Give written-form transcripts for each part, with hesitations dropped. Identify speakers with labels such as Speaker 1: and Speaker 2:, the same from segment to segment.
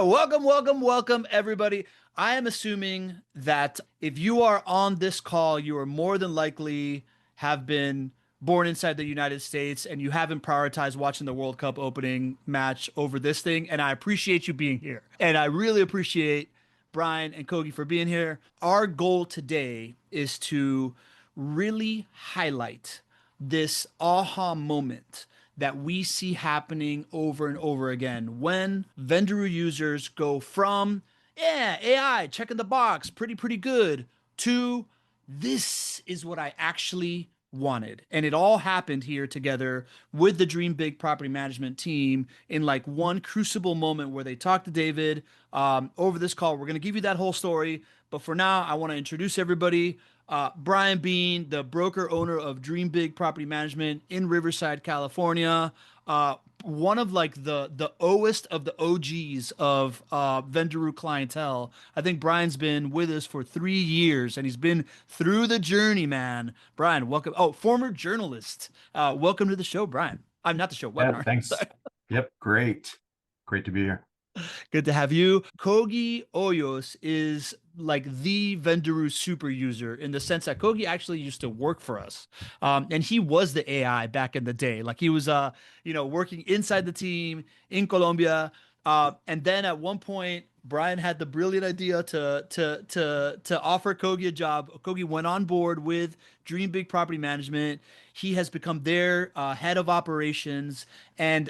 Speaker 1: Welcome, everybody. I am assuming that if you are on this call, you are more than likely have been born inside the United States and you haven't prioritized watching the World Cup opening match over this thing. And I appreciate you being here. And I really appreciate Brian and Kogi for being here. Our goal today is to really highlight this aha moment that we see happening over and over again when Vendoroo users go from, yeah, AI, checking the box, pretty good, to this is what I actually wanted. And it all happened here together with the Dream Big property management team in like one crucible moment where they talked to David over this call. We're going to give you that whole story. But for now, I want to introduce everybody. Brian Bean, the broker owner of Dream Big Property Management in Riverside, California. One of like the oldest of the OGs of Vendoroo clientele. I think Brian's been with us for 3 years and he's been through the journey, man. Brian, welcome. Oh, former journalist. Welcome to the show, Brian. I'm not the show,
Speaker 2: Yeah,
Speaker 1: webinar.
Speaker 2: thanks.
Speaker 1: Sorry.
Speaker 2: Yep, great. Great to be here.
Speaker 1: Good to have you. Kogi Hoyos is like the Vendoroo super user in the sense that Kogi actually used to work for us. And he was the AI back in the day. Like he was, working inside the team in Colombia. And then at one point, Brian had the brilliant idea to offer Kogi a job. Kogi went on board with Dream Big Property Management. He has become their head of operations. And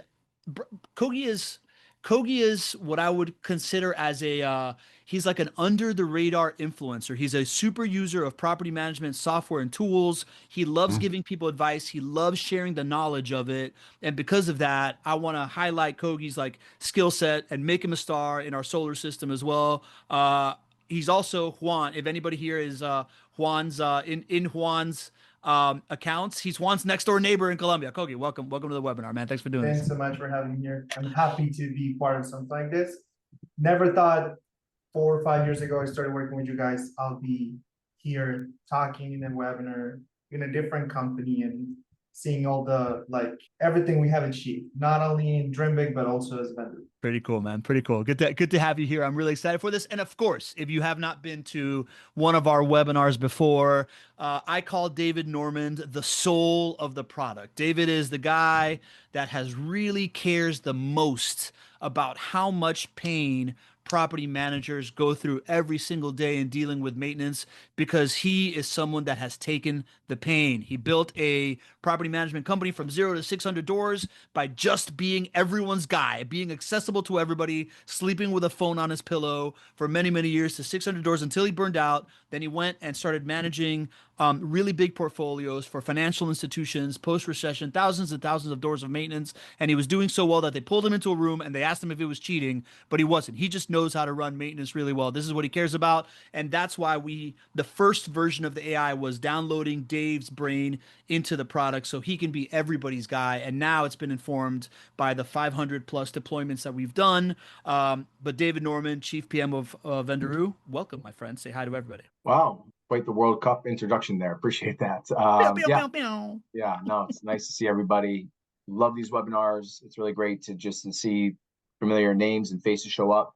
Speaker 1: Kogi is Kogi is what I would consider as a he's like an under the radar influencer. He's a super user of property management software and tools. He loves
Speaker 2: Mhm.
Speaker 1: giving people advice. He loves sharing the knowledge of it. And because of that, I want to highlight Kogi's like skill set and make him a star in our solar system as well. He's also Juan. If anybody here is Juan's in Juan's accounts. He's Juan's next door neighbor in Colombia. Kogi, welcome to the webinar, man. Thanks for doing
Speaker 3: Thanks
Speaker 1: this.
Speaker 3: so much for having me here. I'm happy to be part of something like this. Never thought 4 or 5 years ago I started working with you guys, I'll be here talking in a webinar in a different company and seeing all the everything we have achieved, not only in Dreambig but also as vendor.
Speaker 1: Pretty cool, man. Pretty cool. Good to have you here. I'm really excited for this. And of course, if you have not been to one of our webinars before, I call David Normand the soul of the product. David is the guy that has really cares the most about how much pain property managers go through every single day in dealing with maintenance because he is someone that has taken the pain. He built a property management company from 0 to 600 doors by just being everyone's guy, being accessible to everybody, sleeping with a phone on his pillow for many, many years to 600 doors until he burned out. Then he went and started managing really big portfolios for financial institutions, post-recession, thousands and thousands of doors of maintenance. And he was doing so well that they pulled him into a room and they asked him if it was cheating, but he wasn't. He just knows how to run maintenance really well. This is what he cares about. And that's why the first version of the AI was downloading Dave's brain into the product so he can be everybody's guy. And now it's been informed by the 500 plus deployments that we've done. But David Norman, Chief PM of Vendoroo, welcome, my friend. Say hi to everybody.
Speaker 4: Wow, quite the World Cup introduction there. Appreciate that. Yeah, no, it's nice to see everybody. Love these webinars. It's really great to see familiar names and faces show up.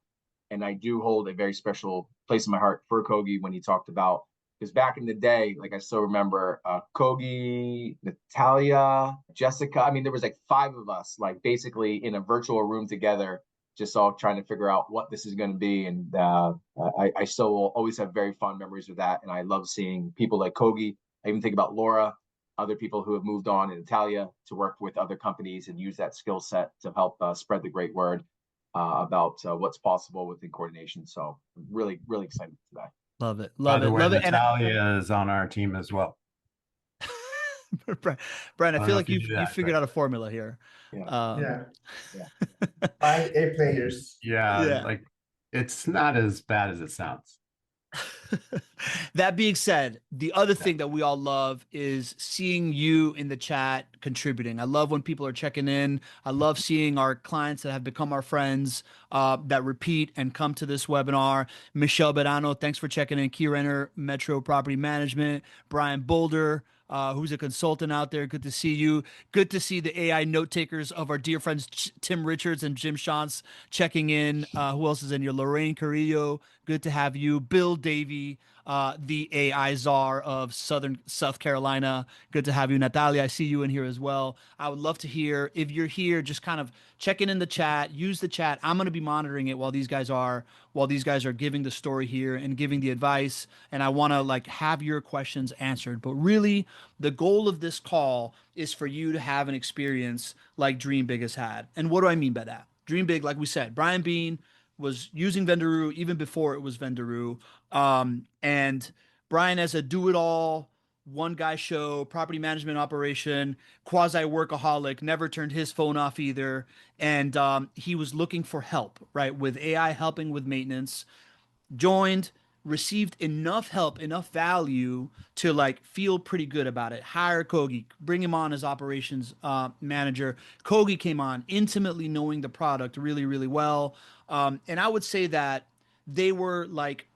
Speaker 4: And I do hold a very special place in my heart for Kogi when he talked about, because back in the day, like I still remember Kogi, Natalia, Jessica. I mean, there was like 5 of us, like basically in a virtual room together, just all trying to figure out what this is going to be. And I still will always have very fond memories with that. And I love seeing people like Kogi. I even think about Laura, other people who have moved on in Italia to work with other companies and use that skill set to help spread the great word about what's possible within coordination. So really, really excited for that.
Speaker 1: Love it.
Speaker 2: By
Speaker 1: Love
Speaker 2: the
Speaker 1: it.
Speaker 2: way,
Speaker 1: Love it.
Speaker 2: Natalia is on our team as well.
Speaker 1: Brian, I
Speaker 2: don't
Speaker 1: feel
Speaker 2: know
Speaker 1: like
Speaker 2: if you
Speaker 1: you
Speaker 2: knew that,
Speaker 1: figured
Speaker 2: but-
Speaker 1: out a formula here.
Speaker 3: Yeah.
Speaker 4: Yeah.
Speaker 3: 5 A players.
Speaker 2: Yeah,
Speaker 1: Yeah.
Speaker 2: like it's not as bad as it sounds.
Speaker 1: That being said, the other thing that we all love is seeing you in the chat contributing. I love when people are checking in. I love seeing our clients that have become our friends that repeat and come to this webinar. Michelle Berano, thanks for checking in. Key Renner, Metro Property Management. Brian Boulder, who's a consultant out there. Good to see you. Good to see the AI note takers of our dear friends Tim Richards and Jim Shantz checking in. Who else is in here? Lorraine Carrillo. Good to have you. Bill Davey, the AI czar of South Carolina. Good to have you. Natalia, I see you in here as well. I would love to hear if you're here, just kind of check in the chat, use the chat. I'm going to be monitoring it while these guys are giving the story here and giving the advice. And I want to like have your questions answered. But really, the goal of this call is for you to have an experience like Dream Big has had. And what do I mean by that? Dream Big, like we said, Brian Bean was using Vendoroo even before it was Vendoroo. And Brian, as a do-it-all, one-guy show, property management operation, quasi-workaholic, never turned his phone off either. And he was looking for help, right, with AI helping with maintenance, joined, received enough help, enough value to like feel pretty good about it. Hire Kogi, bring him on as operations manager. Kogi came on intimately knowing the product really, really well. And I would say that they were like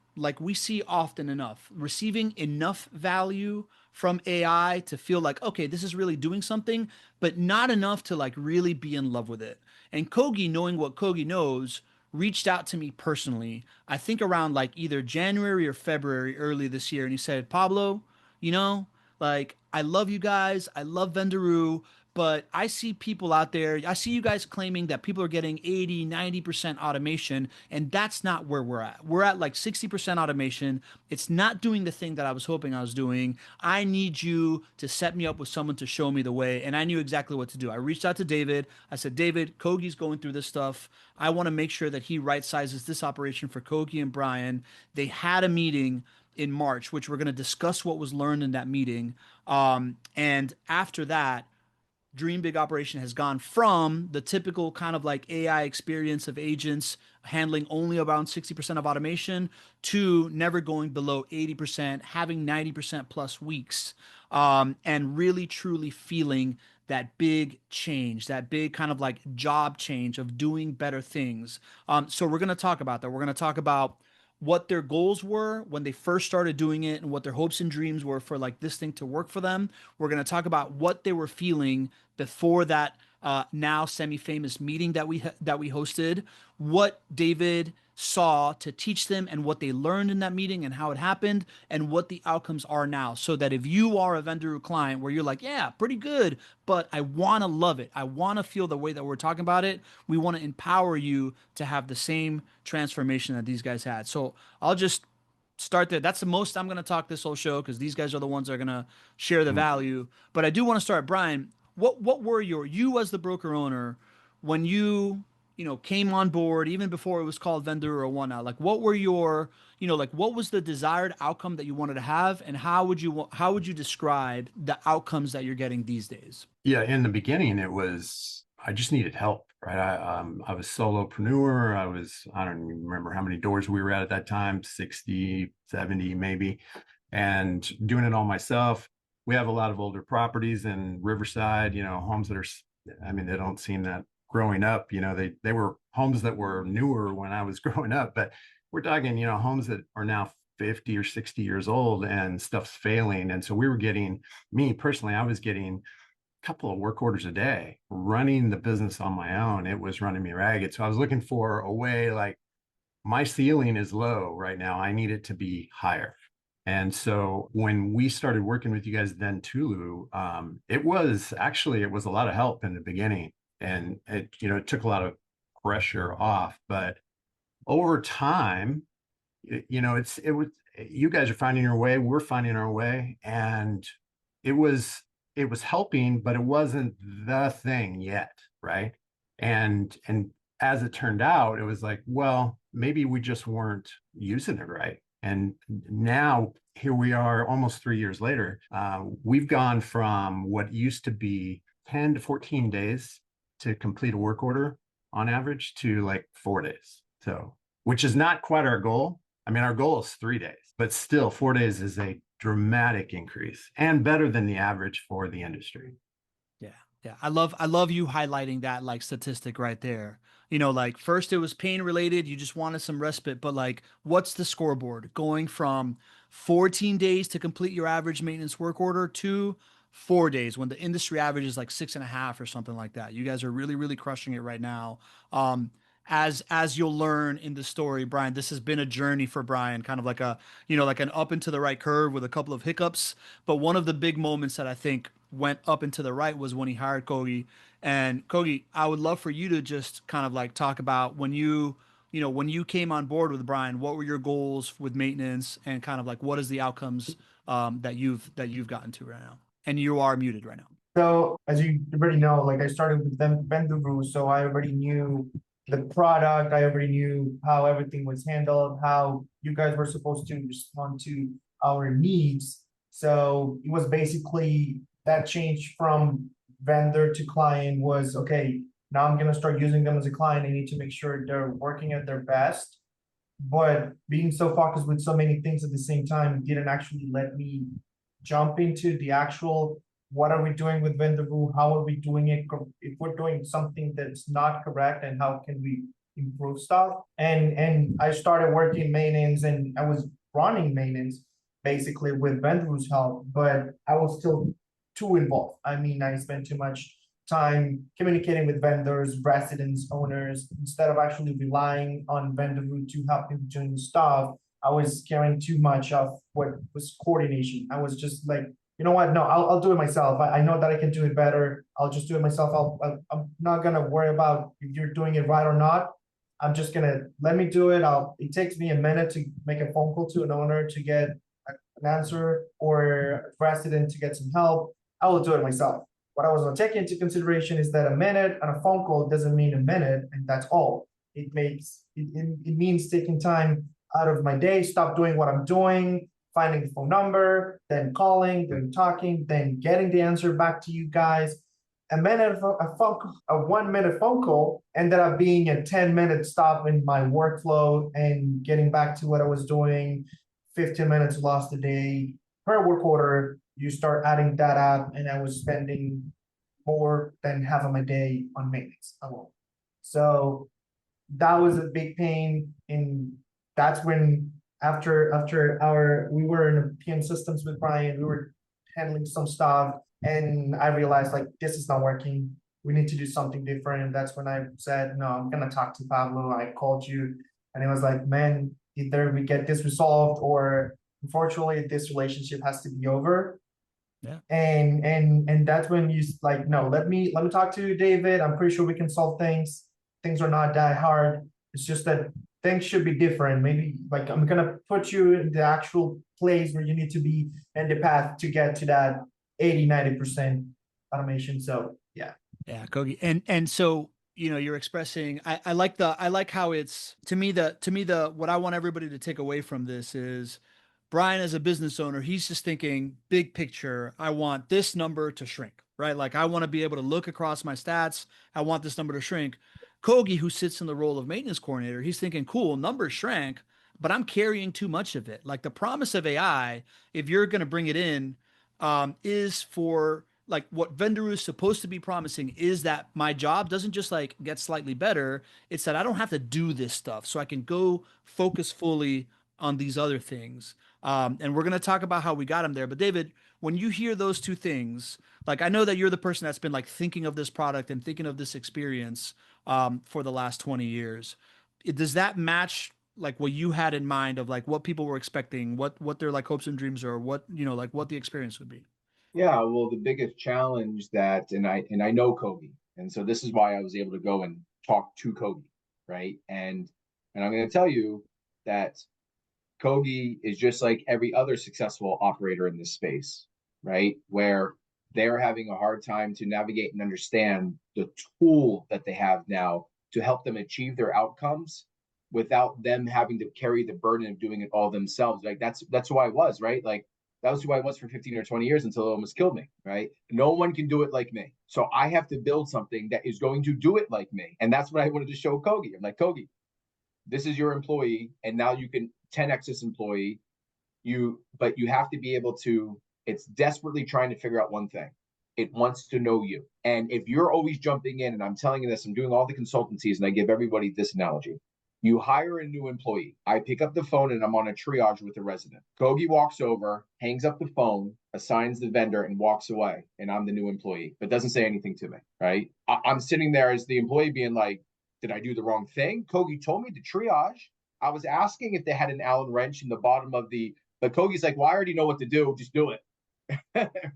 Speaker 1: we see often enough, receiving enough value from AI to feel like, okay, this is really doing something, but not enough to like really be in love with it. And Kogi, knowing what Kogi knows, reached out to me personally, I think around like either January or February early this year. And he said, Pablo, you know, like I love you guys. I love Vendoroo, but I see people out there. I see you guys claiming that people are getting 80, 90% automation, and that's not where we're at. We're at like 60% automation. It's not doing the thing that I was hoping I was doing. I need you to set me up with someone to show me the way. And I knew exactly what to do. I reached out to David. I said, David, Kogi's going through this stuff. I want to make sure that he right sizes this operation for Kogi and Brian. They had a meeting in March, which we're going to discuss what was learned in that meeting. And after that, Dream Big Operation has gone from the typical kind of like AI experience of agents handling only around 60% of automation to never going below 80%, having 90% plus weeks, and really truly feeling that big change, that big kind of like job change of doing better things. So we're going to talk about that. We're going to talk about what their goals were when they first started doing it and what their hopes and dreams were for like this thing to work for them. We're going to talk about what they were feeling before that now semi-famous meeting that we hosted, what David saw to teach them and what they learned in that meeting and how it happened and what the outcomes are now, so that if you are a Vendoroo client where you're like, yeah, pretty good, but I want to love it, I want to feel the way that we're talking about it, we want to empower you to have the same transformation that these guys had. So I'll just start there. That's the most I'm going to talk this whole show because these guys are the ones that are going to share the value. But I do want to start, Brian. What were you as the broker owner when you came on board even before it was called Vendor or Whatnot? Like what were your like what was the desired outcome that you wanted to have, and how would you describe the outcomes that you're getting these days?
Speaker 2: Yeah, in the beginning, it was I just needed help, right? I was solopreneur. I don't even remember how many doors we were at that time, 60, 70 maybe, and doing it all myself. We have a lot of older properties in Riverside, homes that are, I mean, they don't seem that growing up, they were homes that were newer when I was growing up, but we're talking, homes that are now 50 or 60 years old and stuff's failing. And so me personally, I was getting couple of work orders a day running the business on my own. It was running me ragged. So I was looking for a way, like my ceiling is low right now. I need it to be higher. And so when we started working with you guys then Tulu, it was a lot of help in the beginning, and it took a lot of pressure off. But over time, it was, you guys are finding your way, we're finding our way, and it was helping, but it wasn't the thing yet, right? And as it turned out, it was like, well, maybe we just weren't using it right. And now here we are, almost 3 years later. We've gone from what used to be 10 to 14 days to complete a work order on average to like 4 days. So, which is not quite our goal. I mean, our goal is 3 days, but still 4 days is a dramatic increase and better than the average for the industry.
Speaker 1: Yeah. Yeah. I love you highlighting that like statistic right there. Like first it was pain related, you just wanted some respite, but like what's the scoreboard going from 14 days to complete your average maintenance work order to 4 days when the industry average is like 6.5 or something like that. You guys are really, really crushing it right now. As you'll learn in the story, Brian, this has been a journey for Brian, kind of like a, like an up and to the right curve with a couple of hiccups. But one of the big moments that I think went up and to the right was when he hired Kogi. And Kogi, I would love for you to just kind of like talk about when you came on board with Brian, what were your goals with maintenance and kind of like what is the outcomes that you've gotten to right now? And you are muted right now.
Speaker 3: So as you already know, like I started with them Vendoroo, so I already knew the product, I already knew how everything was handled, how you guys were supposed to respond to our needs. So it was basically that change from vendor to client was okay, now I'm gonna start using them as a client. I need to make sure they're working at their best. But being so focused with so many things at the same time didn't actually let me jump into the actual what are we doing with Vendoroo? How are we doing it? If we're doing something that's not correct, and how can we improve stuff? And I started working maintenance, and I was running maintenance basically with Vendoroo's help, but I was still too involved. I mean, I spent too much time communicating with vendors, residents, owners, instead of actually relying on Vendoroo to help me doing stuff. I was carrying too much of what was coordination. I was just like, you know what? No, I'll do it myself. I know that I can do it better. I'll just do it myself. I'm not gonna worry about if you're doing it right or not. I'm just gonna let me do it. It takes me a minute to make a phone call to an owner to get an answer or a resident to get some help. I will do it myself. What I was gonna take into consideration is that a minute on a phone call doesn't mean a minute, and that's all. It means taking time out of my day, stop doing what I'm doing, finding the phone number, then calling, then talking, then getting the answer back to you guys. A 1 minute phone call ended up being a 10-minute stop in my workflow and getting back to what I was doing. 15 minutes lost a day per work order. You start adding that up, and I was spending more than half of my day on maintenance alone. So that was a big pain, and that's when after our we were in PM systems with Brian, we were handling some stuff, and I realized like this is not working. We need to do something different. And that's when I said, no, I'm gonna talk to Pablo. I called you, and it was like, man, either we get this resolved, or unfortunately this relationship has to be over.
Speaker 1: Yeah.
Speaker 3: And that's when you like, no, let me talk to David. I'm pretty sure we can solve things. Things are not that hard. It's just that things should be different. Maybe like I'm gonna put you in the actual place where you need to be and the path to get to that 80-90% automation. So yeah.
Speaker 1: Yeah, Kogi. And so, you're expressing I like how it's to me the what I want everybody to take away from this is Brian as a business owner, he's just thinking big picture. I want this number to shrink, right? Like I want to be able to look across my stats. I want this number to shrink. Kogi, who sits in the role of maintenance coordinator, he's thinking, cool, numbers shrank, but I'm carrying too much of it. Like the promise of AI, if you're going to bring it in, is for like what Vendoroo is supposed to be promising is that my job doesn't just like get slightly better. It's that I don't have to do this stuff. So I can go focus fully on these other things. And we're going to talk about how we got him there. But David, when you hear those two things, like I know that you're the person that's been like thinking of this product and thinking of this experience for the last 20 years. Does that match like what you had in mind of like what people were expecting, what their like hopes and dreams are, what, like what the experience would be?
Speaker 4: Yeah, well, the biggest challenge that, and I know Kogi, and so this is why I was able to go and talk to Kogi, right? And I'm going to tell you that Kogi is just like every other successful operator in this space, right? Where they're having a hard time to navigate and understand the tool that they have now to help them achieve their outcomes without them having to carry the burden of doing it all themselves. Like that's who I was, right? Like that was who I was for 15 or 20 years until it almost killed me, right? No one can do it like me. So I have to build something that is going to do it like me. And that's what I wanted to show Kogi. I'm like, Kogi, this is your employee, and now you can 10x this employee. But you have to be able to, it's desperately trying to figure out one thing. It wants to know you. And if you're always jumping in, and I'm telling you this, I'm doing all the consultancies, and I give everybody this analogy. You hire a new employee. I pick up the phone and I'm on a triage with a resident. Kogi walks over, hangs up the phone, assigns the vendor, and walks away. And I'm the new employee, but doesn't say anything to me, right? I'm sitting there as the employee being like, did I do the wrong thing? Kogi told me to triage. I was asking if they had an Allen wrench in the bottom of but Kogi's like, well, I already know what to do. Just do it.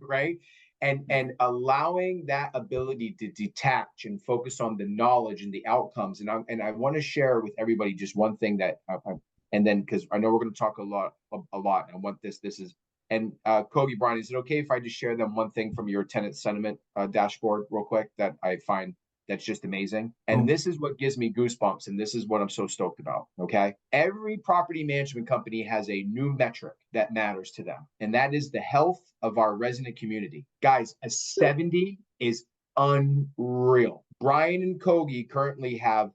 Speaker 4: Right? And allowing that ability to detach and focus on the knowledge and the outcomes. And I want to share with everybody just one thing that, and then because I know we're going to talk a lot. I want this is, and Kogi, Brian, is it okay if I just share them one thing from your tenant sentiment dashboard real quick that I find that's just amazing? And this is what gives me goosebumps, and this is what I'm so stoked about. Okay, every property management company has a new metric that matters to them, and that is the health of our resident community. Guys, a 70 is unreal. Brian and Kogi currently have,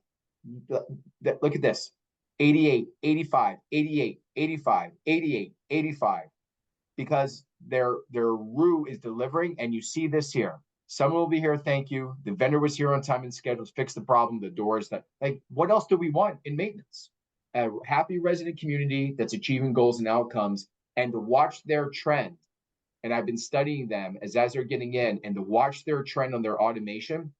Speaker 4: look at this, 88, 85, 88, 85, 88, 85, because their RU is delivering. And you see this here. Someone will be here. Thank you. The vendor was here on time and schedule, fix the problem. The doors that, like, what else do we want in maintenance? A happy resident community that's achieving goals and outcomes, and to watch their trend. And I've been studying them as they're getting in, and to watch their trend on their automation.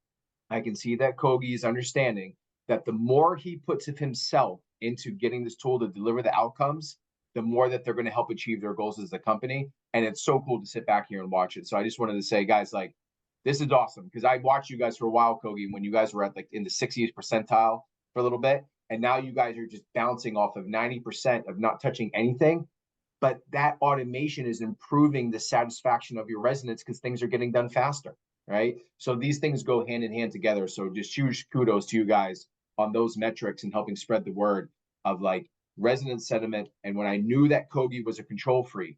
Speaker 4: I can see that Kogi is understanding that the more he puts of himself into getting this tool to deliver the outcomes, the more that they're going to help achieve their goals as a company. And it's so cool to sit back here and watch it. So I just wanted to say, guys, like, this is awesome, because I watched you guys for a while, Kogi, when you guys were at like in the 60th percentile for a little bit. And now you guys are just bouncing off of 90% of not touching anything. But that automation is improving the satisfaction of your residents because things are getting done faster, right? So these things go hand in hand together. So just huge kudos to you guys on those metrics and helping spread the word of like resident sentiment. And when I knew that Kogi was a control freak,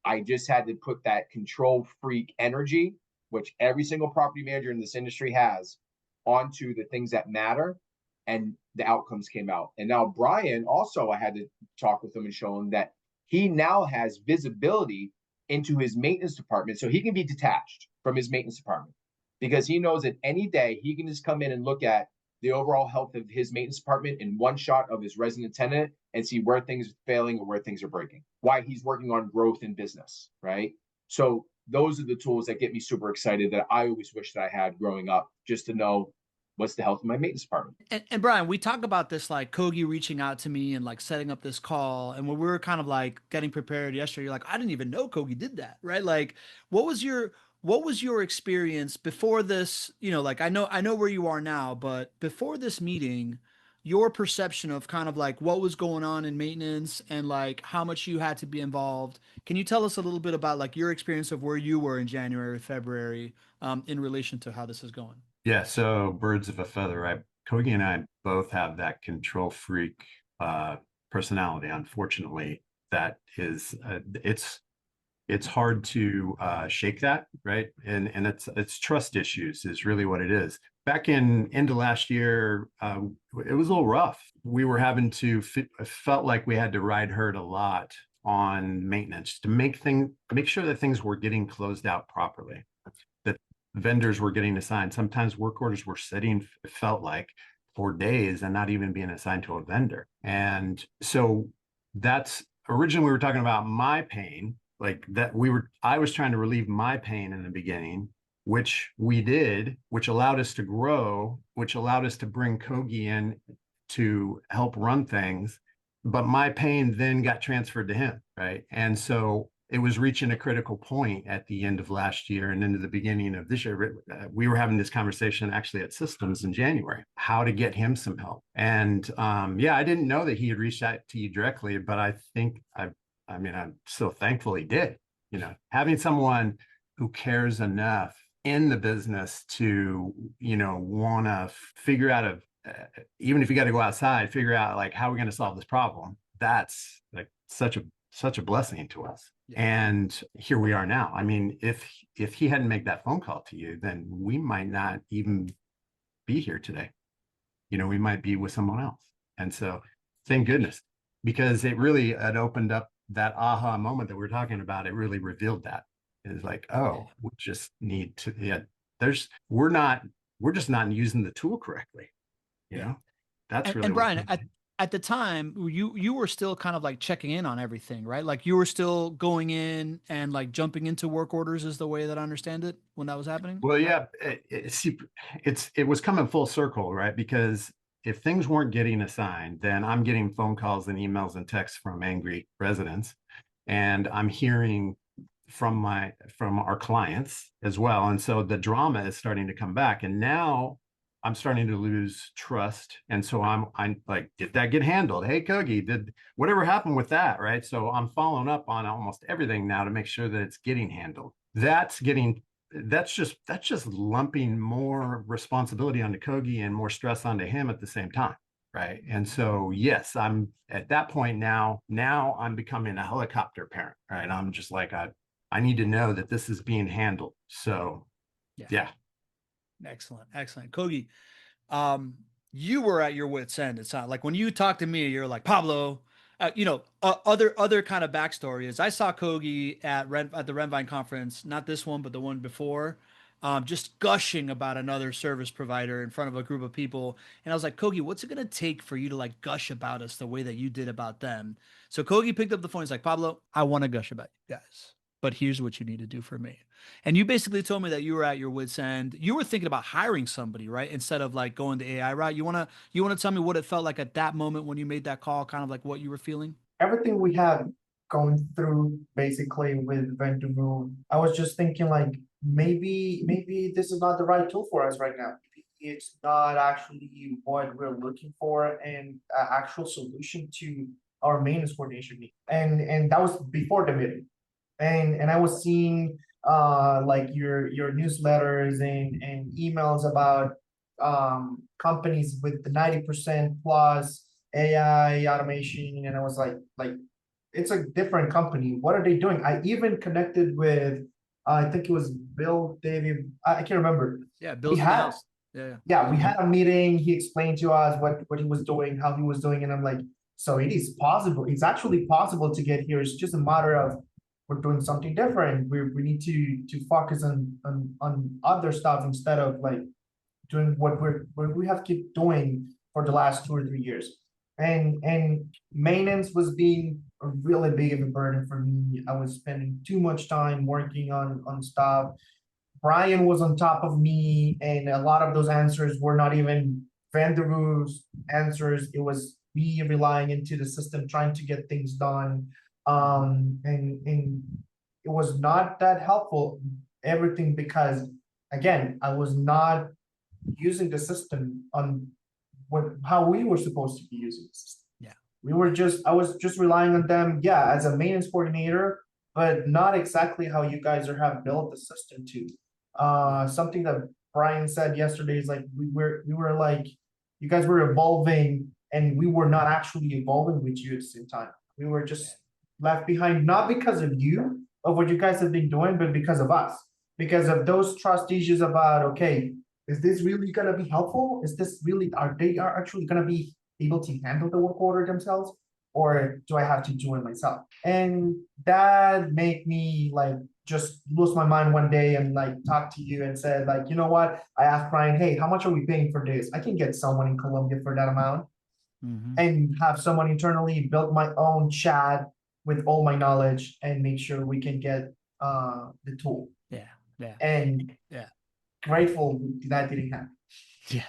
Speaker 4: I just had to put that control freak energy, which every single property manager in this industry has, onto the things that matter. And the outcomes came out. And now Brian, also, I had to talk with him and show him that he now has visibility into his maintenance department. So he can be detached from his maintenance department, because he knows that any day he can just come in and look at the overall health of his maintenance department in one shot of his resident tenant and see where things are failing or where things are breaking, why he's working on growth in business, right? So those are the tools that get me super excited that I always wish that I had growing up, just to know what's the health of my maintenance department.
Speaker 1: And Brian, we talk about this, like Kogi reaching out to me and like setting up this call. And when we were kind of like getting prepared yesterday, you're like, I didn't even know Kogi did that, right? Like, what was your experience before this? You know, like I know where you are now, but before this meeting, your perception of kind of like what was going on in maintenance and like how much you had to be involved. Can you tell us a little bit about like your experience of where you were in January, February, in relation to how this is going?
Speaker 2: Yeah, so birds of a feather. Kogi and I both have that control freak personality. Unfortunately, that is it's hard to shake that, right? And it's trust issues is really what it is. Back into last year, it was a little rough. We were having to felt like we had to ride herd a lot on maintenance to make sure that things were getting closed out properly. That vendors were getting assigned. Sometimes work orders were sitting, it felt like, for days and not even being assigned to a vendor. And so that's originally we were talking about my pain, like that I was trying to relieve my pain in the beginning, which we did, which allowed us to grow, which allowed us to bring Kogi in to help run things. But my pain then got transferred to him, right? And so it was reaching a critical point at the end of last year and into the beginning of this year. We were having this conversation actually at Systems in January, how to get him some help. And yeah, I didn't know that he had reached out to you directly, but I think I'm so thankful he did. You know, having someone who cares enough in the business to, want to figure out even if you got to go outside, figure out like how we're going to solve this problem. That's like such a blessing to us. Yeah. And here we are now. I mean, if he hadn't made that phone call to you, then we might not even be here today. We might be with someone else. And so thank goodness, because it opened up that aha moment that we're talking about. It really revealed that. It's like, oh, we just need to, we're just not using the tool correctly. That's really
Speaker 1: and Brian, at the time you were still kind of like checking in on everything, right? Like you were still going in and like jumping into work orders is the way that I understand it when that was happening.
Speaker 2: Well, yeah, see, it was coming full circle, right? Because if things weren't getting assigned, then I'm getting phone calls and emails and texts from angry residents, and I'm hearing from our clients as well. And so the drama is starting to come back. And now I'm starting to lose trust. And so I'm like, did that get handled? Hey, Kogi, did whatever happened with that? Right. So I'm following up on almost everything now to make sure that it's getting handled. That's just lumping more responsibility onto Kogi and more stress onto him at the same time. Right. And so, yes, I'm at that point now I'm becoming a helicopter parent. Right. I'm just like, I need to know that this is being handled. So,
Speaker 1: Yeah.
Speaker 2: yeah.
Speaker 1: Excellent. Excellent. Kogi, you were at your wit's end. It's not like when you talk to me, you're like Pablo. Other kind of backstory is I saw Kogi at the Renvine conference, not this one, but the one before, just gushing about another service provider in front of a group of people, and I was like, Kogi, what's it gonna take for you to like gush about us the way that you did about them? So Kogi picked up the phone. He's like, Pablo, I want to gush about you guys, but here's what you need to do for me. And you basically told me that you were at your wit's end. You were thinking about hiring somebody, right? Instead of like going the AI route. You wanna tell me what it felt like at that moment when you made that call, kind of like what you were feeling?
Speaker 3: Everything we have gone through basically with Vendoroo, I was just thinking like maybe this is not the right tool for us right now. Maybe it's not actually what we're looking for and an actual solution to our maintenance coordination need. And that was before the meeting. And I was seeing like your newsletters and emails about companies with the 90% plus AI automation, and I was like it's a different company. What are they doing? I even connected with I think it was Bill David. I can't remember.
Speaker 1: Yeah,
Speaker 3: We
Speaker 1: Bill's in the
Speaker 3: had
Speaker 1: house. Yeah,
Speaker 3: yeah, we had a meeting. He explained to us what he was doing, how he was doing, and I'm like, so it is possible. It's actually possible to get here. It's just a matter of we're doing something different. We need to focus on other stuff instead of like doing what we have keep doing for the last 2 or 3 years. And maintenance was being a really big of a burden for me. I was spending too much time working on stuff. Brian was on top of me, and a lot of those answers were not even Vendoroo's answers. It was me relying into the system, trying to get things done. And it was not that helpful. Everything because again, I was not using the system on how we were supposed to be using the system.
Speaker 1: yeah,
Speaker 3: I was just relying on them, yeah, as a maintenance coordinator, but not exactly how you guys have built the system to. Something that Brian said yesterday is like we were like you guys were evolving and we were not actually evolving with you at the same time. We were just left behind, not because of you, of what you guys have been doing, but because of us. Because of those trust issues about, okay, is this really gonna be helpful? Is this really, are they are actually gonna be able to handle the work order themselves? Or do I have to do it myself? And that made me like just lose my mind one day and like talk to you and said, like, you know what? I asked Brian, hey, how much are we paying for this? I can get someone in Colombia for that amount
Speaker 1: hmm
Speaker 3: and have someone internally build my own chat with all my knowledge and make sure we can get the tool.
Speaker 1: yeah, yeah,
Speaker 3: And
Speaker 1: yeah.
Speaker 3: grateful that didn't happen.
Speaker 1: Yeah.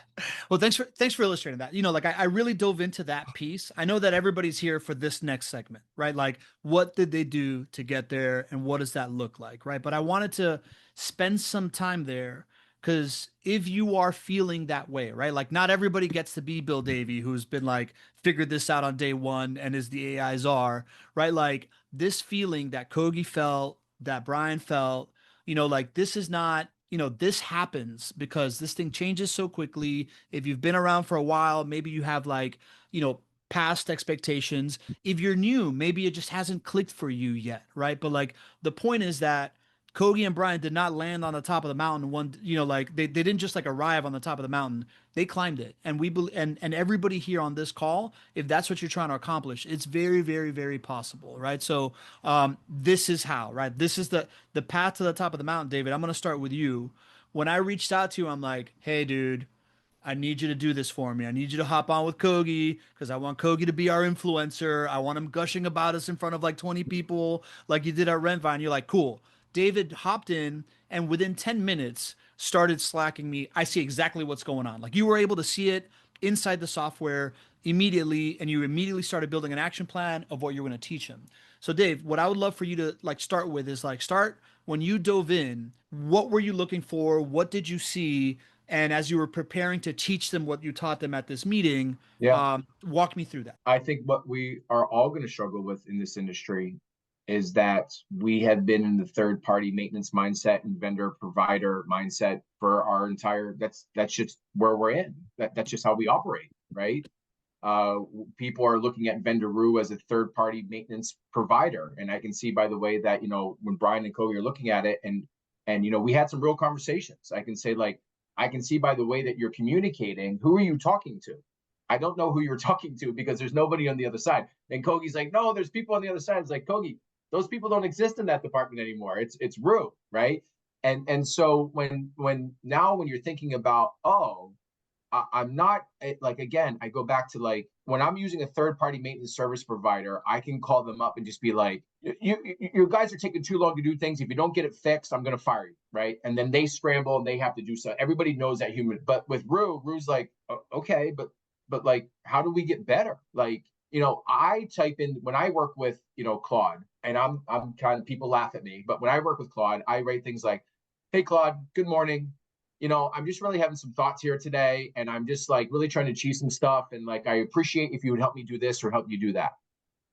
Speaker 1: Well, thanks for illustrating that. Like I really dove into that piece. I know that everybody's here for this next segment, right? Like what did they do to get there and what does that look like, right? But I wanted to spend some time there because if you are feeling that way, right? Like not everybody gets to be Bill Davy, who's been like figured this out on day one and is the AI czar, right? Like this feeling that Kogi felt, that Brian felt, like this is not, this happens because this thing changes so quickly. If you've been around for a while, maybe you have like, past expectations. If you're new, maybe it just hasn't clicked for you yet, right? But like the point is that Kogi and Brian did not land on the top of the mountain one, like they didn't just like arrive on the top of the mountain. They climbed it. And and everybody here on this call, if that's what you're trying to accomplish, it's very, very, very possible, right? So this is how, right? This is the path to the top of the mountain, David. I'm gonna start with you. When I reached out to you, I'm like, hey dude, I need you to do this for me. I need you to hop on with Kogi because I want Kogi to be our influencer. I want him gushing about us in front of like 20 people like you did at Rentvine. You're like, cool. David hopped in and within 10 minutes started slacking me. I see exactly what's going on. Like you were able to see it inside the software immediately and you immediately started building an action plan of what you're going to teach him. So Dave, what I would love for you to like start with is like start when you dove in, what were you looking for? What did you see? And as you were preparing to teach them what you taught them at this meeting,
Speaker 4: Yeah.
Speaker 1: walk me through that.
Speaker 4: I think what we are all going to struggle with in this industry is that we have been in the third party maintenance mindset and vendor provider mindset for our entire that's just where we're in. That's just how we operate, right? People are looking at Vendoroo as a third party maintenance provider. And I can see by the way that, when Brian and Kogi are looking at it and we had some real conversations. I can say like, I can see by the way that you're communicating, who are you talking to? I don't know who you're talking to because there's nobody on the other side. And Kogi's like, no, there's people on the other side. It's like, Kogi, those people don't exist in that department anymore. It's Rue, right? And so when you're thinking about, I'm not like, again, I go back to like when I'm using a third party maintenance service provider, I can call them up and just be like, you guys are taking too long to do things. If you don't get it fixed, I'm going to fire you. Right. And then they scramble and they have to do so. Everybody knows that human. But with Rue's like, okay, but like, how do we get better? Like, I type in when I work with, Claude and I'm kind of people laugh at me. But when I work with Claude, I write things like, hey, Claude, good morning. I'm just really having some thoughts here today. And I'm just like really trying to achieve some stuff. And like, I appreciate if you would help me do this or help you do that.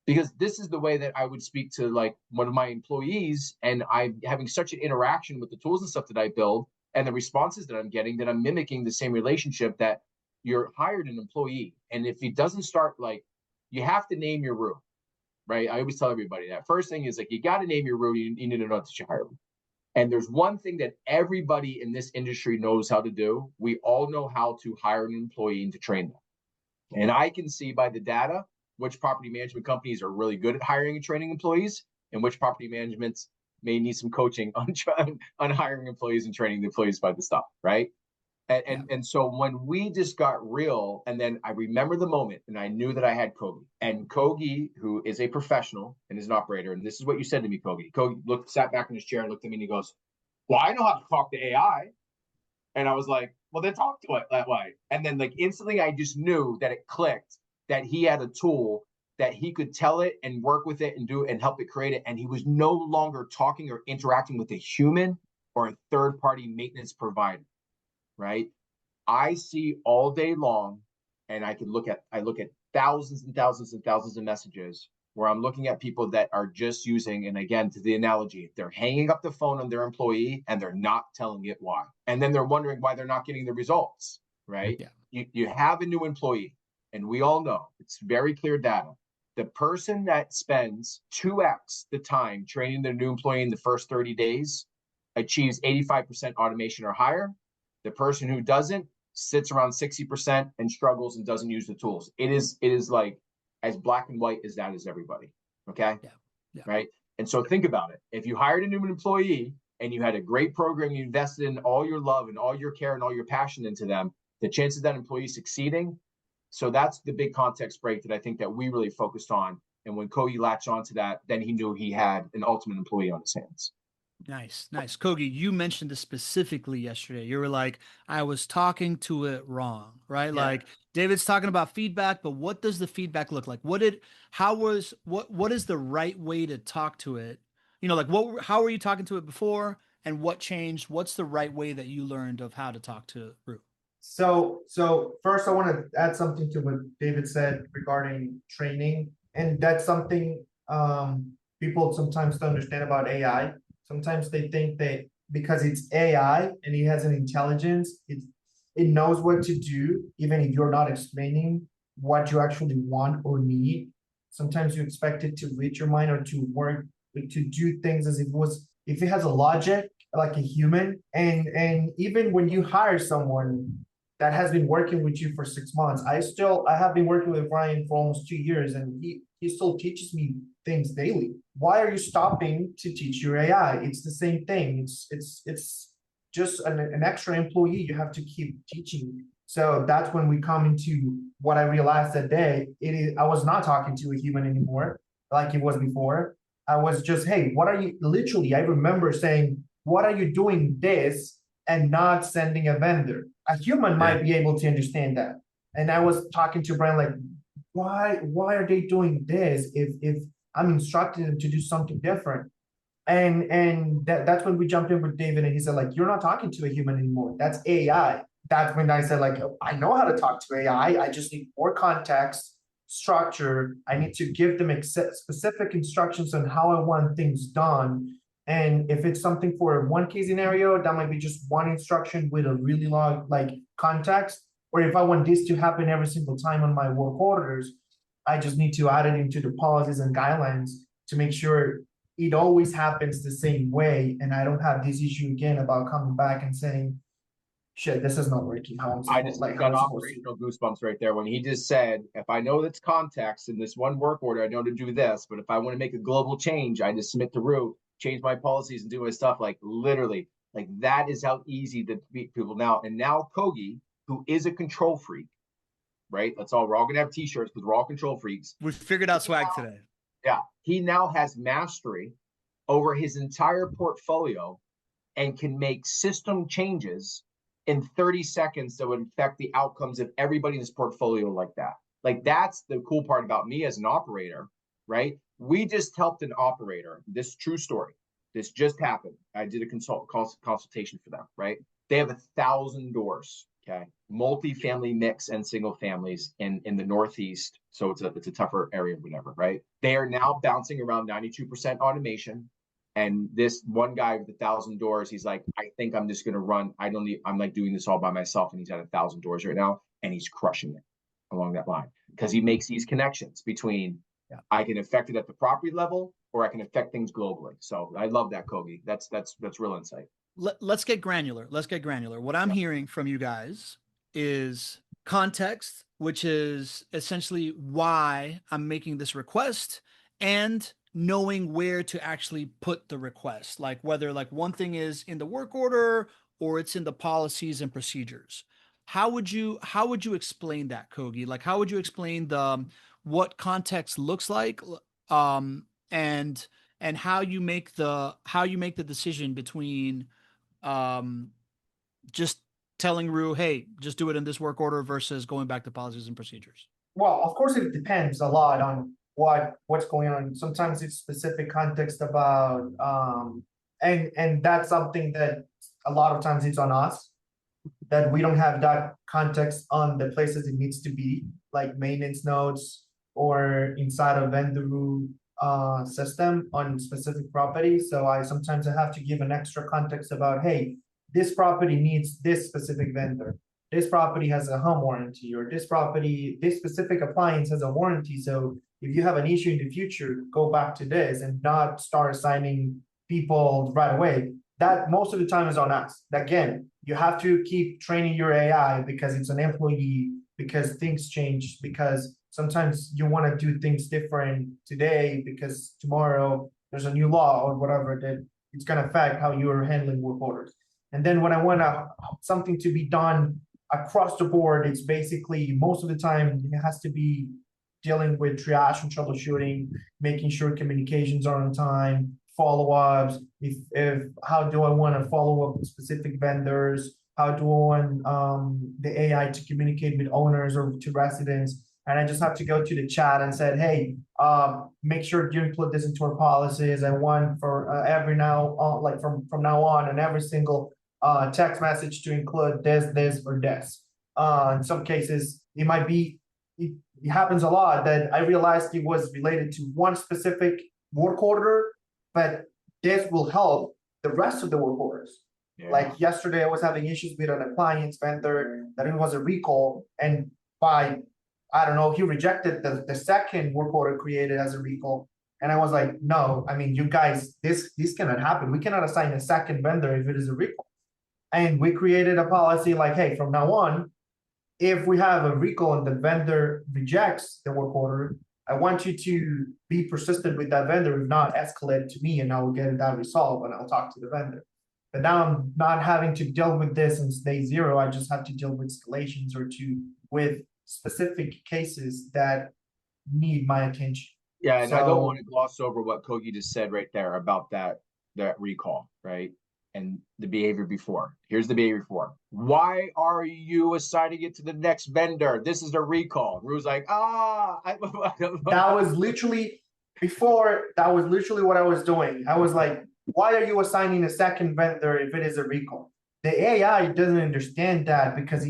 Speaker 4: Because this is the way that I would speak to like one of my employees. And I'm having such an interaction with the tools and stuff that I build and the responses that I'm getting that I'm mimicking the same relationship that you're hired an employee. And if he doesn't start like, you have to name your room, right? I always tell everybody that first thing is like, you got to name your room. You need to know that you hire them. And there's one thing that everybody in this industry knows how to do. We all know how to hire an employee and to train them. And I can see by the data which property management companies are really good at hiring and training employees and which property managements may need some coaching on hiring employees and training the employees by the stuff, right? And so when we just got real, and then I remember the moment and I knew that I had Kogi. And Kogi, who is a professional and is an operator, and this is what you said to me, Kogi. Kogi sat back in his chair and looked at me and he goes, well, I know how to talk to AI. And I was like, well, then talk to it that way. And then like instantly I just knew that it clicked, that he had a tool that he could tell it and work with it and do it and help it create it. And he was no longer talking or interacting with a human or a third party maintenance provider. Right? I see all day long, and I look at thousands and thousands and thousands of messages where I'm looking at people that are just using, and again, to the analogy, they're hanging up the phone on their employee and they're not telling it why. And then they're wondering why they're not getting the results, right? Yeah. You have a new employee, and we all know, it's very clear data. The person that spends 2x the time training their new employee in the first 30 days achieves 85% automation or higher. The person who doesn't sits around 60% and struggles and doesn't use the tools. It is like as black and white as that is everybody. Okay. Yeah. Right. And so think about it. If you hired a new employee and you had a great program, you invested in all your love and all your care and all your passion into them, the chances of that employee succeeding. So that's the big context break that I think that we really focused on. And when Kogi latched onto that, then he knew he had an ultimate employee on his hands.
Speaker 1: Nice. Kogi, you mentioned this specifically yesterday. You were like, I was talking to it wrong, right? Yeah. Like David's talking about feedback, but what does the feedback look like? What is the right way to talk to it? How were you talking to it before and what changed? What's the right way that you learned of how to talk to Root?
Speaker 3: So first I want to add something to what David said regarding training. And that's something people sometimes don't understand about AI. Sometimes they think that because it's AI and it has an intelligence, it knows what to do, even if you're not explaining what you actually want or need. Sometimes you expect it to read your mind or to work, to do things as if it has a logic like a human. And even when you hire someone that has been working with you for 6 months, I have been working with Ryan for almost 2 years, and he still teaches me things daily. Why are you stopping to teach your AI? It's the same thing. It's just an extra employee you have to keep teaching. So that's when we come into what I realized that day. I was not talking to a human anymore like it was before. I was just, hey, what are you literally? I remember saying, what are you doing this and not sending a vendor? A human
Speaker 2: Yeah.
Speaker 3: might be able to understand that. And I was talking to Brian like, why are they doing this if I'm instructing them to do something different? And that's when we jumped in with David and he said, like, you're not talking to a human anymore. That's AI. That's when I said, like, I know how to talk to AI. I just need more context, structure. I need to give them specific instructions on how I want things done. And if it's something for one case scenario, that might be just one instruction with a really long like context. Or if I want this to happen every single time on my work orders, I just need to add it into the policies and guidelines to make sure it always happens the same way. And I don't have this issue again about coming back and saying, shit, this is not working how I'm
Speaker 4: I
Speaker 3: supposed
Speaker 4: just
Speaker 3: like how
Speaker 4: got
Speaker 3: I'm supposed to.
Speaker 4: operational goosebumps right there when he just said, if I know that's context in this one work order, I know to do this. But if I want to make a global change, I just submit to root, change my policies and do my stuff. Like literally, like that is how easy to meet people now. And now Kogi, who is a control freak, right? We're all gonna have t-shirts because we're all control freaks.
Speaker 1: We figured out swag today.
Speaker 4: Yeah. He now has mastery over his entire portfolio and can make system changes in 30 seconds that would affect the outcomes of everybody in his portfolio like that. Like that's the cool part about me as an operator, right? We just helped an operator. This true story. This just happened. I did a consultation for them, right? They have 1,000 doors, okay? Multi-family mix and single families in the Northeast. So it's a tougher area, whatever, right? They are now bouncing around 92% automation. And this one guy with 1,000 doors, he's like, I think I'm just gonna run. I'm like doing this all by myself, and he's at 1,000 doors right now, and he's crushing it along that line because he makes these connections between I can affect it at the property level, or I can affect things globally. So I love that, Kogi. That's real insight.
Speaker 1: Let's get granular. Let's get granular. What I'm hearing from you guys is context, which is essentially why I'm making this request, and knowing where to actually put the request, like whether like one thing is in the work order or it's in the policies and procedures. How would you explain that, Kogi? Like how would you explain the what context looks like, um and how you make the decision between um just telling Rue, hey, just do it in this work order versus going back to policies and procedures?
Speaker 3: Well, of course, it depends a lot on what's going on. Sometimes it's specific context about and that's something that a lot of times it's on us that we don't have that context on the places it needs to be, like maintenance notes or inside of Vendoroo system on specific properties. So I sometimes I have to give an extra context about, hey, this property needs this specific vendor. This property has a home warranty, or this specific appliance has a warranty. So if you have an issue in the future, go back to this and not start assigning people right away. That most of the time is on us. Again, you have to keep training your AI because it's an employee, because things change, because sometimes you want to do things different today because tomorrow there's a new law or whatever that it's going to affect how you're handling work orders. And then when I want something to be done across the board, it's basically most of the time it has to be dealing with triage and troubleshooting, making sure communications are on time, follow-ups, if how do I want to follow up with specific vendors, how do I want the AI to communicate with owners or to residents. And I just have to go to the chat and said, hey, make sure you include this into our policies. I want for every now on, like from now on, and every single text message to include this, or this. In some cases, it might be, it happens a lot that I realized it was related to one specific work order, but this will help the rest of the work orders. Yeah. Like yesterday, I was having issues with an appliance vendor that it was a recall, and by I don't know, he rejected the second work order created as a recall. And I was like, no, I mean, you guys, this cannot happen. We cannot assign a second vendor if it is a recall. And we created a policy like, hey, from now on, if we have a recall and the vendor rejects the work order, I want you to be persistent with that vendor. If not, escalate it to me and I will get that resolved and I'll talk to the vendor. But now I'm not having to deal with this since day zero. I just have to deal with escalations or with specific cases that need my attention.
Speaker 4: Yeah, and I don't want
Speaker 3: So
Speaker 4: to gloss over what Kogi just said right there about that recall, right? And the behavior before. Here's the behavior before. Why are you assigning it to the next vendor? This is a recall. Rue's like,
Speaker 3: that was literally that was literally what I was doing. I was like, why are you assigning a second vendor if it is a recall? The AI doesn't understand that because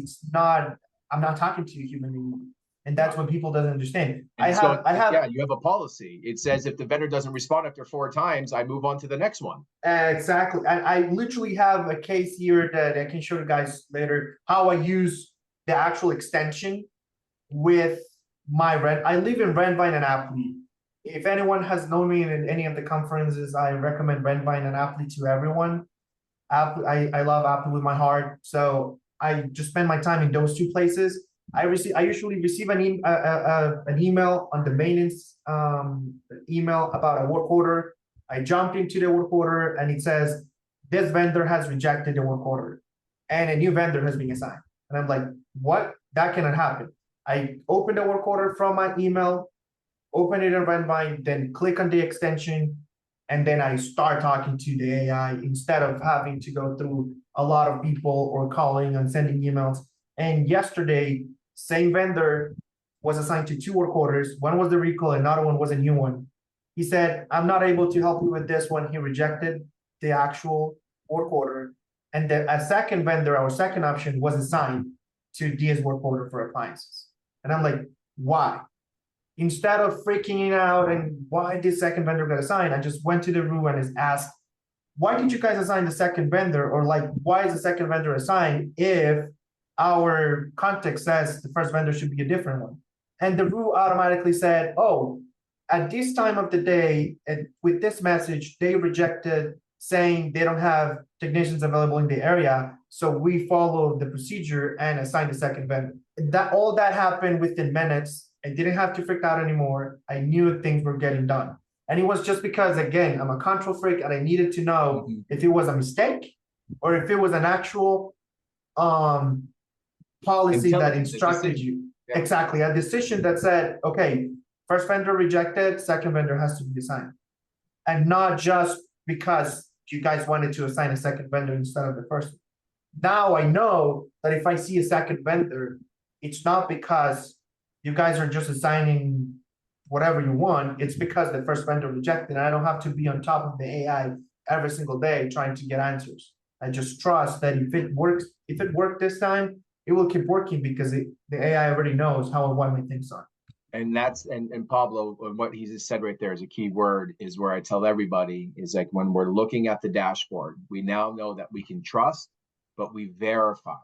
Speaker 3: I'm not talking to you human anymore. And that's what people doesn't understand.
Speaker 4: And yeah, you have a policy. It says if the vendor doesn't respond after 4 times, I move on to the next one.
Speaker 3: Exactly. I literally have a case here that I can show you guys later how I use the actual extension with my rent. I live in Renvine and Apply. If anyone has known me in any of the conferences, I recommend Renvine and Apply to everyone. I love Apple with my heart, so I just spend my time in those two places. I usually receive an email on the maintenance email about a work order. I jump into the work order and it says this vendor has rejected the work order, and a new vendor has been assigned. And I'm like, what? That cannot happen. I open the work order from my email, open it in Renvine, then click on the extension, and then I start talking to the AI instead of having to go through a lot of people or calling and sending emails. And yesterday, same vendor was assigned to 2 work orders. One was the recall, another one was a new one. He said, I'm not able to help you with this one. He rejected the actual work order. And a second vendor, our second option, was assigned to Dia's work order for appliances. And I'm like, why? Instead of freaking out and why this second vendor got assigned, I just went to the room and asked, why did you guys assign the second vendor? Or like, why is the second vendor assigned if our context says the first vendor should be a different one? And the rule automatically said, oh, at this time of the day, and with this message, they rejected saying they don't have technicians available in the area. So we follow the procedure and assign the second vendor. All that happened within minutes. I didn't have to freak out anymore. I knew things were getting done. And it was just because, again, I'm a control freak and I needed to know if it was a mistake or if it was an actual policy that instructed you. Yeah. Exactly. A decision that said, okay, first vendor rejected, second vendor has to be assigned. And not just because you guys wanted to assign a second vendor instead of the first one. Now I know that if I see a second vendor, it's not because you guys are just assigning whatever you want. It's because the first vendor rejected. And I don't have to be on top of the AI every single day trying to get answers. I just trust that if it works, if it worked this time, it will keep working because the AI already knows how and why my things are.
Speaker 4: And that's and Pablo, what he just said right there is a key word, is where I tell everybody is like when we're looking at the dashboard, we now know that we can trust, but we verify,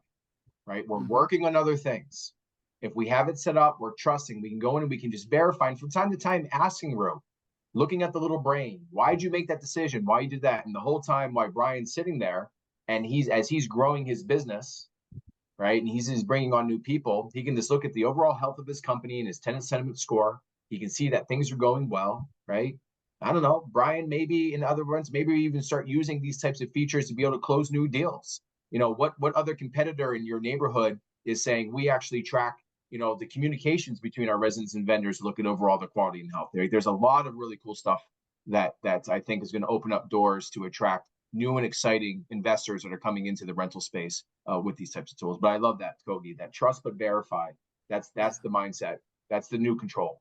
Speaker 4: right? We're working on other things. If we have it set up, we're trusting, we can go in and we can just verify. And from time to time, asking Ro, looking at the little brain, why'd you make that decision? Why you did that? And the whole time while Brian's sitting there and as he's growing his business, right? And he's bringing on new people. He can just look at the overall health of his company and his tenant sentiment score. He can see that things are going well, right? I don't know, Brian, maybe in other words, maybe even start using these types of features to be able to close new deals. You know, what other competitor in your neighborhood is saying we actually track, you know, the communications between our residents and vendors, look at overall the quality and health. There's a lot of really cool stuff that I think is going to open up doors to attract new and exciting investors that are coming into the rental space with these types of tools. But I love that, Kogi, that trust but verify. That's the mindset. That's the new control.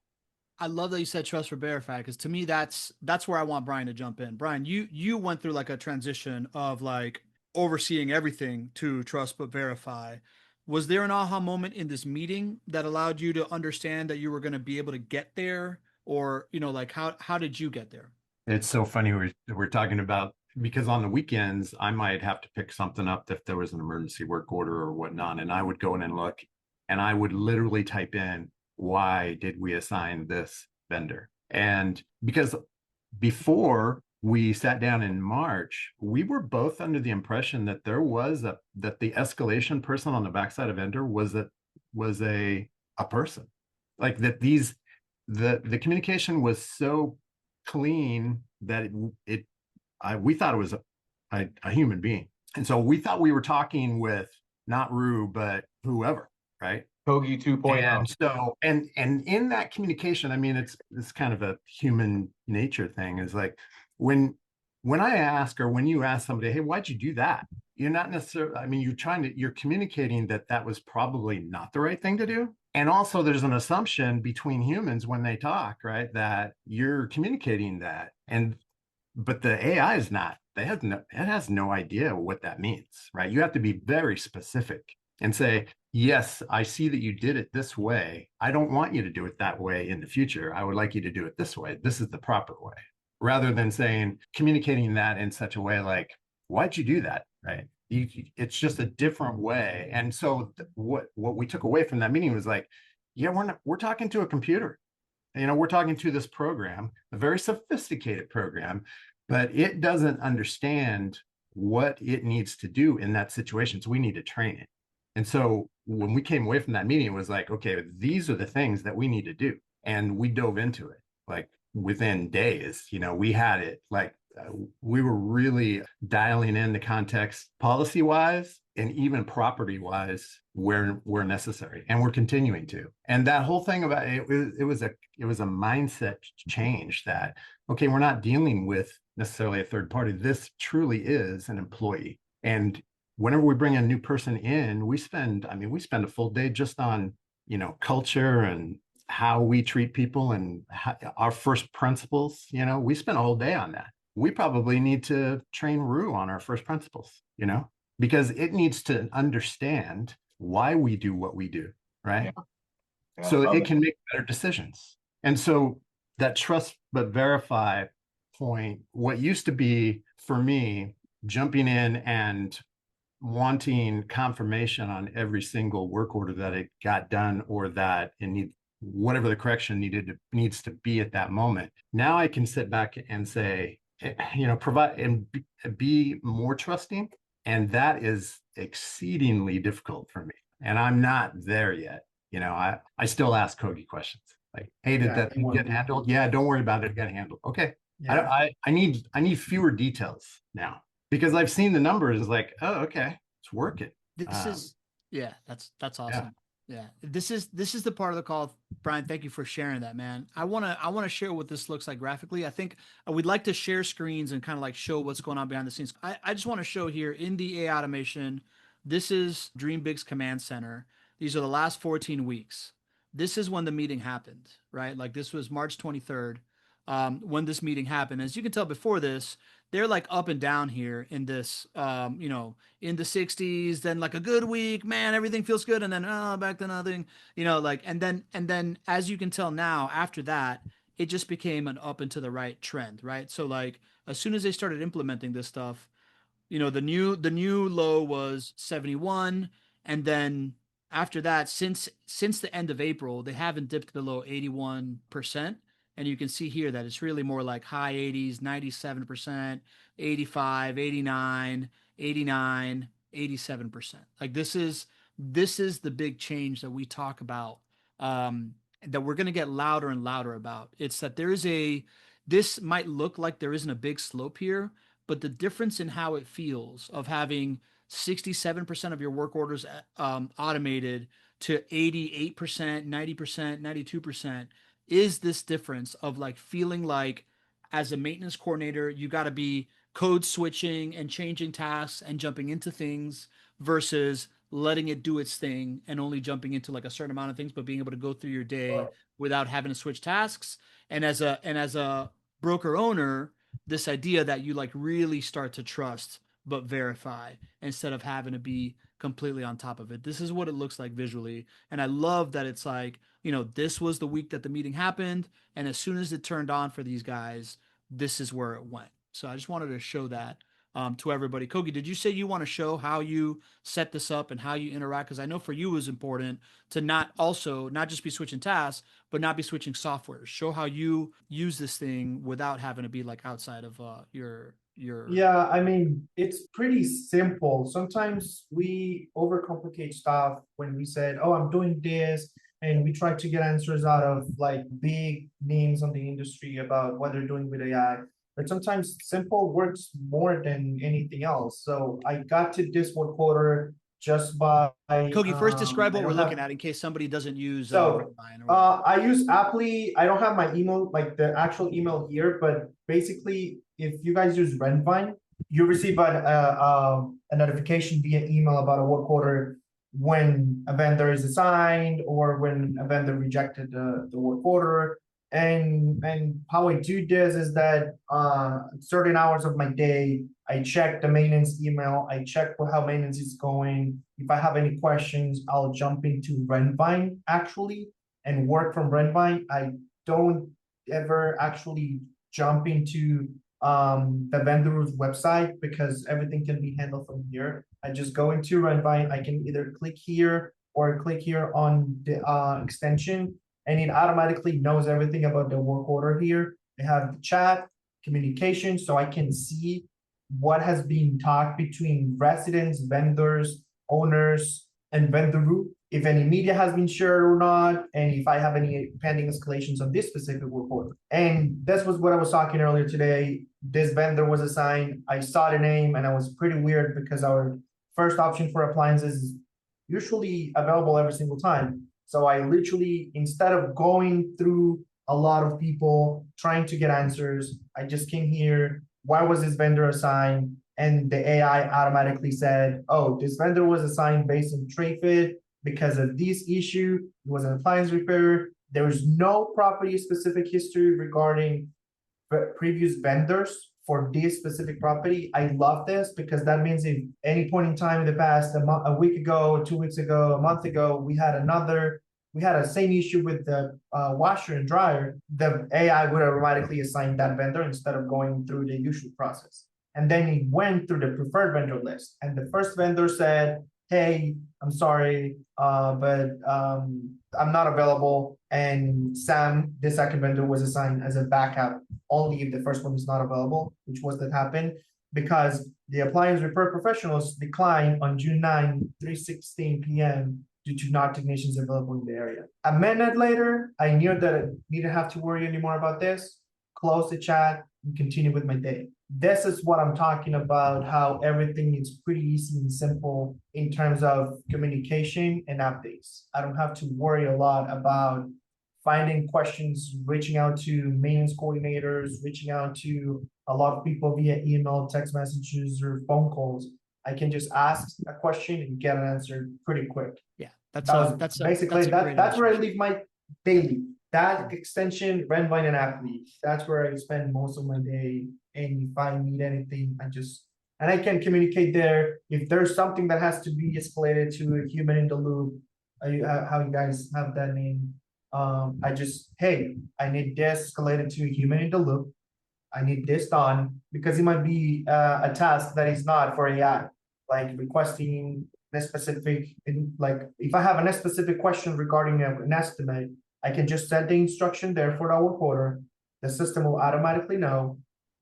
Speaker 1: I love that you said trust but verify, because to me that's where I want Brian to jump in. Brian, you went through like a transition of like overseeing everything to trust but verify. Was there an aha moment in this meeting that allowed you to understand that you were going to be able to get there? Or, you know, like how did you get there?
Speaker 2: It's so funny we're talking about, because on the weekends I might have to pick something up if there was an emergency work order or whatnot, and I would go in and look, and I would literally type in, why did we assign this vendor? And because before we sat down in March, we were both under the impression that that the escalation person on the backside of vendor was a person, like that the communication was so clean that we thought it was a human being. And so we thought we were talking with not Rue, but whoever, right?
Speaker 4: Kogi 2.0.
Speaker 2: And so, and in that communication, I mean, it's kind of a human nature thing, is like when I ask, or when you ask somebody, hey, why'd you do that? You're not necessarily, I mean, you're communicating that was probably not the right thing to do. And also there's an assumption between humans when they talk, right? That you're communicating that. But the AI is not, it has no idea what that means, right? You have to be very specific and say, yes, I see that you did it this way. I don't want you to do it that way in the future. I would like you to do it this way. This is the proper way. Rather than communicating that in such a way like, why'd you do that? Right. It's just a different way. And so what we took away from that meeting was like, yeah, we're talking to a computer. We're talking to this program, a very sophisticated program, but it doesn't understand what it needs to do in that situation. So we need to train it. And so when we came away from that meeting, it was like, okay, these are the things that we need to do. And we dove into it like within days. We had it like we were really dialing in the context policy wise and even property wise where necessary, and we're continuing to. And that whole thing about it was a mindset change that, okay, we're not dealing with necessarily a third party. This truly is an employee. And whenever we bring a new person in, we spend a full day just on culture and how we treat people and our first principles. We spend a whole day on that. We probably need to train Rue on our first principles, because it needs to understand why we do what we do, right? Yeah. So it can make better decisions. And so that trust but verify point, what used to be for me jumping in and wanting confirmation on every single work order that it got done, or that it whatever the correction needs to be at that moment. Now I can sit back and say, provide and be more trusting. And that is exceedingly difficult for me. And I'm not there yet. I still ask Kogi questions like, hey, did that thing get handled? Yeah, don't worry about it. It got handled. Okay. Yeah. I need fewer details now, because I've seen the numbers. Like, oh, okay, it's working.
Speaker 1: That's awesome. Yeah. This is the part of the call, Brian. Thank you for sharing that, man. I want to share what this looks like graphically. I think we'd like to share screens and kind of like show what's going on behind the scenes. I just want to show here in the AI automation. This is Dream Big's command center. These are the last 14 weeks. This is when the meeting happened, right? Like this was March 23rd. When this meeting happened. As you can tell before this, they're like up and down here in this, in the 60s, then like a good week, man, everything feels good. And then, back to nothing, and then as you can tell now, after that, it just became an up and to the right trend, right? So like, as soon as they started implementing this stuff, the new low was 71. And then after that, since the end of April, they haven't dipped below 81%. And you can see here that it's really more like high 80s, 97%, 85, 89, 89, 87%. Like this is the big change that we talk about, that we're going to get louder and louder about. It's that this might look like there isn't a big slope here, but the difference in how it feels of having 67% of your work orders automated to 88%, 90%, 92% is this difference of like feeling like as a maintenance coordinator, you got to be code switching and changing tasks and jumping into things versus letting it do its thing and only jumping into like a certain amount of things, but being able to go through your day without having to switch tasks. And as a broker owner, this idea that you like really start to trust but verify instead of having to be completely on top of it. This is what it looks like visually. And I love that it's like, this was the week that the meeting happened. And as soon as it turned on for these guys, this is where it went. So I just wanted to show that to everybody. Kogi, did you say you want to show how you set this up and how you interact? Because I know for you it was important to not just be switching tasks, but not be switching software. Show how you use this thing without having to be like outside of your.
Speaker 3: Yeah, I mean, it's pretty simple. Sometimes we overcomplicate stuff when we said, oh, I'm doing this, and we try to get answers out of like big names on the industry about what they're doing with AI. but sometimes simple works more than anything else. So I got to this work order just by
Speaker 1: Kogi, first describe
Speaker 3: I
Speaker 1: what we're
Speaker 3: don't
Speaker 1: looking
Speaker 3: have
Speaker 1: at in case somebody doesn't use
Speaker 3: so
Speaker 1: Redline or whatever.
Speaker 3: I use Apply. I don't have my email, like the actual email here, but basically, if you guys use Renvine, you receive a notification via email about a work order when a vendor is assigned or when a vendor rejected the work order. And how I do this is that certain hours of my day, I check the maintenance email, I check how maintenance is going. If I have any questions, I'll jump into Renvine actually and work from Renvine. I don't ever actually jump into the Vendoroo's website because everything can be handled from here. I just go into Renvine. I can either click here or click here on the extension, and it automatically knows everything about the work order here. They have the chat, communication, so I can see what has been talked between residents, vendors, owners, and Vendoroo, if any media has been shared or not, and if I have any pending escalations on this specific work order. And this was what I was talking earlier today. This vendor was assigned. I saw the name, and I was pretty weird because our first option for appliances is usually available every single time. So I literally, instead of going through a lot of people trying to get answers, I just came here. Why was this vendor assigned? And the AI automatically said, oh, this vendor was assigned based on TradeFit because of this issue. It was an appliance repair. There was no property specific history regarding previous vendors for this specific property. I love this because that means if any point in time in the past, a week ago, 2 weeks ago, a month ago, we had a same issue with the washer and dryer, the AI would automatically assign that vendor instead of going through the usual process. And then it went through the preferred vendor list. And the first vendor said, hey, I'm sorry, but I'm not available. And Sam, the second vendor, was assigned as a backup only if the first one is not available, which was that happened because the appliance repair professionals declined on June 9, 3:16 p.m. due to not technicians available in the area. A minute later, I knew that I didn't have to worry anymore about this, close the chat, and continue with my day. This is what I'm talking about, how everything is pretty easy and simple in terms of communication and updates. I don't have to worry a lot about finding questions, reaching out to maintenance coordinators, reaching out to a lot of people via email, text messages, or phone calls. I can just ask a question and get an answer pretty quick.
Speaker 1: Yeah,
Speaker 3: Basically that's where I leave my daily. That extension, Renvine and Apply, that's where I spend most of my day. And if I need anything, and I can communicate there. If there's something that has to be escalated to a human in the loop, how you guys have that name, hey, I need this escalated to a human in the loop. I need this done because it might be a task that is not for AI, like requesting a specific, like if I have a specific question regarding an estimate, I can just set the instruction there for our recorder. The system will automatically know,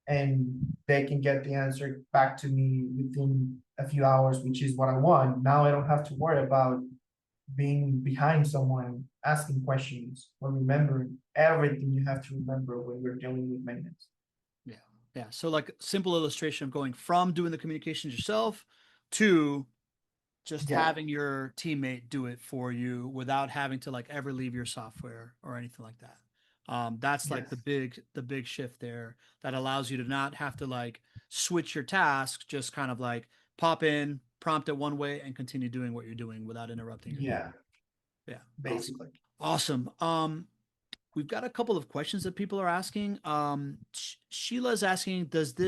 Speaker 3: and they can get the answer back to me within a few hours, which is what I want. Now I don't have to worry about being behind someone, asking questions, or remembering everything you have to remember when you're dealing with maintenance.
Speaker 1: Yeah. Yeah. So like simple illustration of going from doing the communications yourself to just having your teammate do it for you without having to like ever leave your software or anything like that. That's like the big shift there that allows you to not have to like switch your tasks, just kind of like pop in, prompt it one way and continue doing what you're doing without interrupting your
Speaker 3: Yeah.
Speaker 1: Yeah.
Speaker 3: Basically.
Speaker 1: Awesome. We've got a couple of questions that people are asking. Sheila's asking, because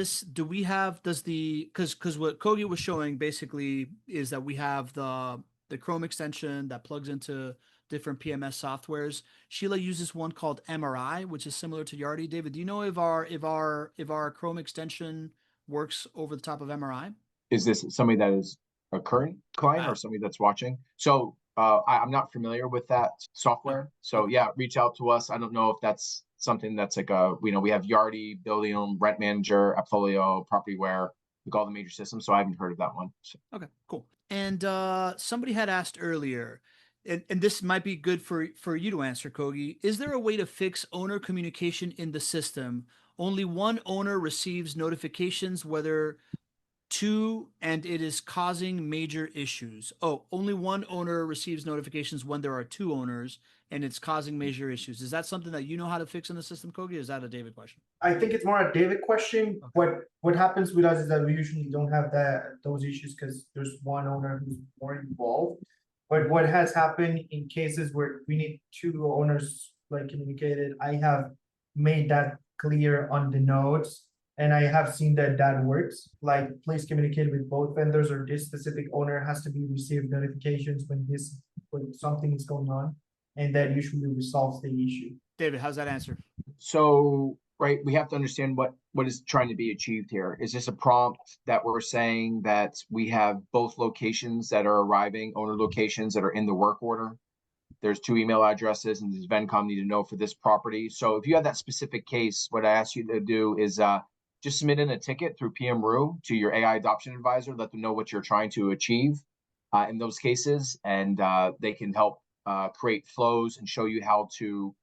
Speaker 1: what Kogi was showing basically is that we have the Chrome extension that plugs into different PMS softwares. Sheila uses one called MRI, which is similar to Yardi. David, do you know if our Chrome extension works over the top of MRI?
Speaker 4: Is this somebody that is a current client or somebody that's watching? So I'm not familiar with that software. So yeah, reach out to us. I don't know if that's something that's like we have Yardi, Building, Rent Manager, Appfolio, Propertyware, like all the major systems. So I haven't heard of that one. So.
Speaker 1: Okay, cool. And somebody had asked earlier, and this might be good for you to answer, Kogi. Is there a way to fix owner communication in the system, only one owner receives notifications whether two and it is causing major issues. Oh, only one owner receives notifications when there are two owners and it's causing major issues. Is that something that you know how to fix in the system, Kogi? Or is that a David question?
Speaker 3: I think it's more a David question.
Speaker 1: Okay.
Speaker 3: What happens with us is that we usually don't have those issues because there's one owner who's more involved. But what has happened in cases where we need two owners like communicated, I have made that clear on the notes, and I have seen that that works. Like, please communicate with both vendors, or this specific owner has to be received notifications when something is going on, and that usually resolves the issue.
Speaker 1: David, how's that answer?
Speaker 4: So, right, we have to understand what is trying to be achieved here. Is this a prompt that we're saying that we have both locations that are arriving, owner locations that are in the work order? There's two email addresses, and does Vencom need to know for this property? So if you have that specific case, what I ask you to do is just submit in a ticket through PMRU to your AI adoption advisor, let them know what you're trying to achieve in those cases, and they can help create flows and show you how to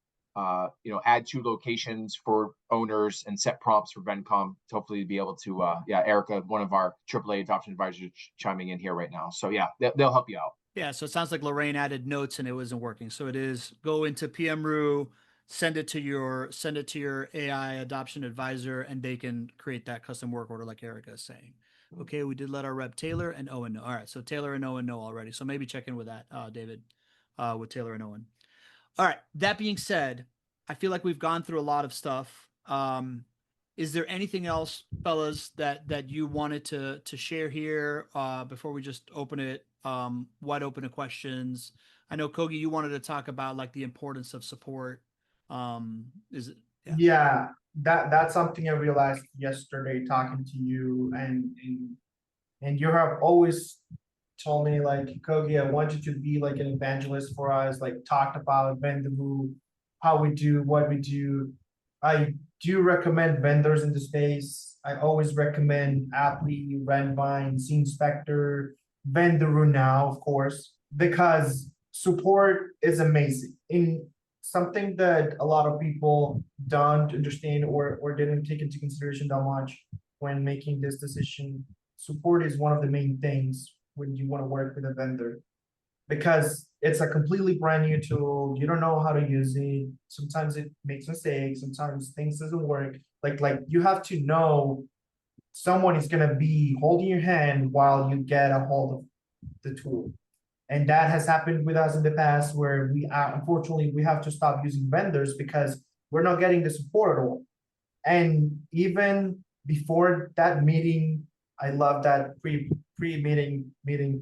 Speaker 4: add two locations for owners and set prompts for Vencom to hopefully be able to, Erica, one of our AAA adoption advisors chiming in here right now. So yeah, they'll help you out.
Speaker 1: Yeah, so it sounds like Lorraine added notes and it wasn't working. So it is go into PMRU, send it to your AI adoption advisor, and they can create that custom work order like Erica is saying. Okay, we did let our rep Taylor and Owen know. All right, so Taylor and Owen know already. So maybe check in with that, David, with Taylor and Owen. All right. That being said, I feel like we've gone through a lot of stuff. Is there anything else, fellas, that you wanted to share here before we just open it wide open to questions? I know Kogi, you wanted to talk about like the importance of support. Is it?
Speaker 3: Yeah, that's something I realized yesterday talking to you, and you have always told me like, Kogi, I want you to be like an evangelist for us, like talked about Vendoroo, how we do what we do. I do recommend vendors in the space. I always recommend Apply, Renvine, Scene Inspector, Vendoroo now, of course, because support is amazing. In something that a lot of people don't understand or didn't take into consideration that much when making this decision, support is one of the main things when you want to work with a vendor, because it's a completely brand new tool. You don't know how to use it. Sometimes it makes mistakes. Sometimes things doesn't work. Like you have to know someone is gonna be holding your hand while you get a hold of the tool. And that has happened with us in the past where we are, unfortunately, we have to stop using vendors because we're not getting the support at all. And even before that meeting, I love that pre-meeting,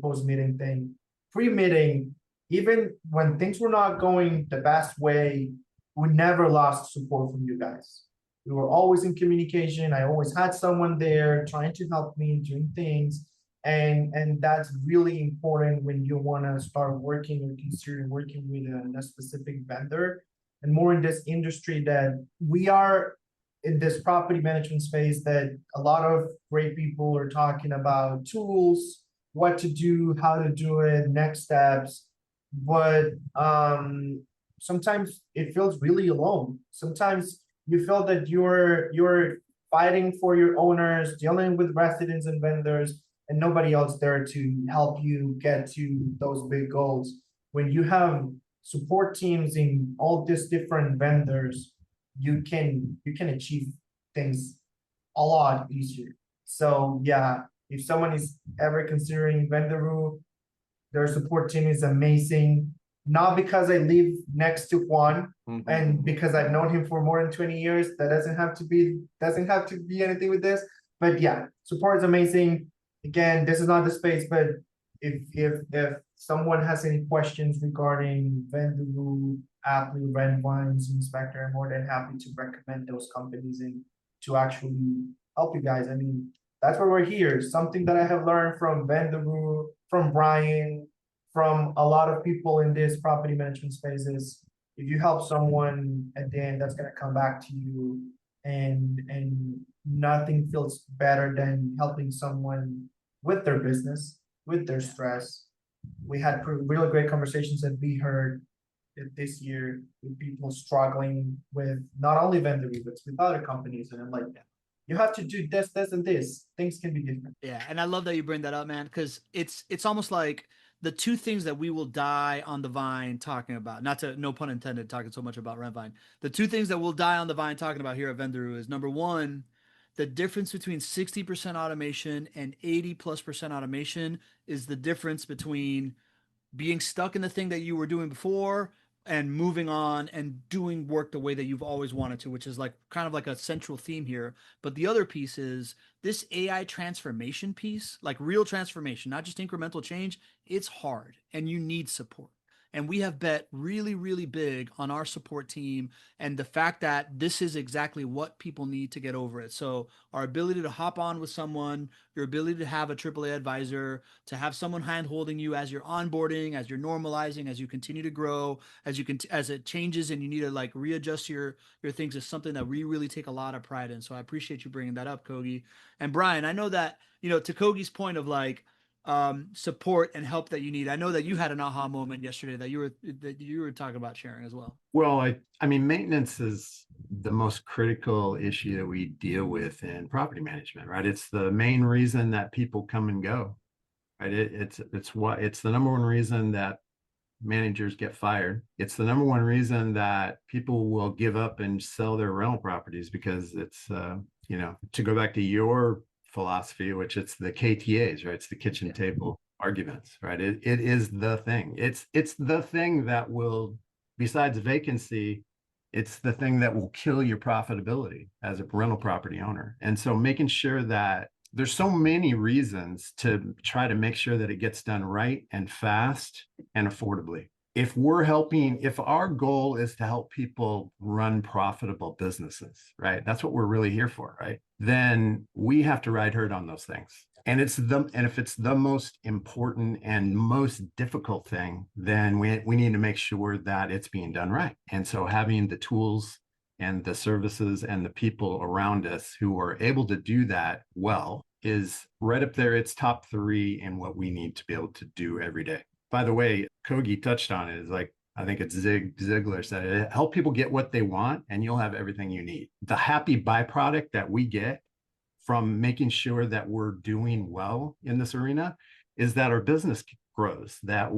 Speaker 3: post-meeting thing. Pre-meeting, even when things were not going the best way, we never lost support from you guys. We were always in communication. I always had someone there trying to help me doing things. And that's really important when you want to start working or consider working with a specific vendor, and more in this industry that we are in this property management space, that a lot of great people are talking about tools, what to do, how to do it, next steps. But sometimes it feels really alone. Sometimes you feel that you're fighting for your owners, dealing with residents and vendors, and nobody else there to help you get to those big goals. When you have support teams in all these different vendors, you can achieve things a lot easier. So yeah, if someone is ever considering Vendoroo, their support team is amazing. Not because I live next to Juan and because I've known him for more than 20 years. That doesn't have to be anything with this. But yeah, support is amazing. Again, this is not the space, but if someone has any questions regarding Vendoroo, Apple, Renvines, Inspector, I'm more than happy to recommend those companies and to actually help you guys. I mean, that's why we're here. Something that I have learned from Vendoroo, from Brian, from a lot of people in this property management space is if you help someone at the end, that's gonna come back to you, and nothing feels better than helping someone with their business, with their stress. We had really great conversations that we heard. this year with people struggling with not only Vendoroo, but with other companies. And I'm like, you have to do this, this, and this. Things can be different.
Speaker 1: Yeah, and I love that you bring that up, man, because it's almost like the two things that we will die on the vine talking about. Not to, no pun intended, talking so much about Rent Vine. The two things that we'll die on the vine talking about here at Vendoroo is number one, the difference between 60% automation and 80+% automation is the difference between being stuck in the thing that you were doing before and moving on and doing work the way that you've always wanted to, which is like kind of like a central theme here. But the other piece is this AI transformation piece, like real transformation, not just incremental change. It's hard and you need support. And we have bet really, really big on our support team and the fact that this is exactly what people need to get over it. So, our ability to hop on with someone, your ability to have a AAA advisor, to have someone hand holding you as you're onboarding, as you're normalizing, as you continue to grow, as it changes and you need to like readjust your things is something that we really take a lot of pride in. So I appreciate you bringing that up, Kogi. And Brian, I know that, to Kogi's point of like support and help that you need. I know that you had an aha moment yesterday that you were talking about sharing as well.
Speaker 2: Well, I mean, maintenance is the most critical issue that we deal with in property management, right? It's the main reason that people come and go, right? It's the number one reason that managers get fired. It's the number one reason that people will give up and sell their rental properties because it's to go back to your philosophy, which it's the KTAs, right? It's the kitchen table arguments, right? It is the thing. It's the thing that will, besides vacancy, it's the thing that will kill your profitability as a rental property owner. And so making sure that there's so many reasons to try to make sure that it gets done right and fast and affordably. If our goal is to help people run profitable businesses, right? That's what we're really here for, right? Then we have to ride herd on those things. And if it's the most important and most difficult thing, then we need to make sure that it's being done right. And so having the tools and the services and the people around us who are able to do that well is right up there. It's top 3 in what we need to be able to do every day. By the way, Kogi touched on it. Is like, I think it's Zig Ziglar said it, help people get what they want and you'll have everything you need. The happy byproduct that we get from making sure that we're doing well in this arena is that our business grows, that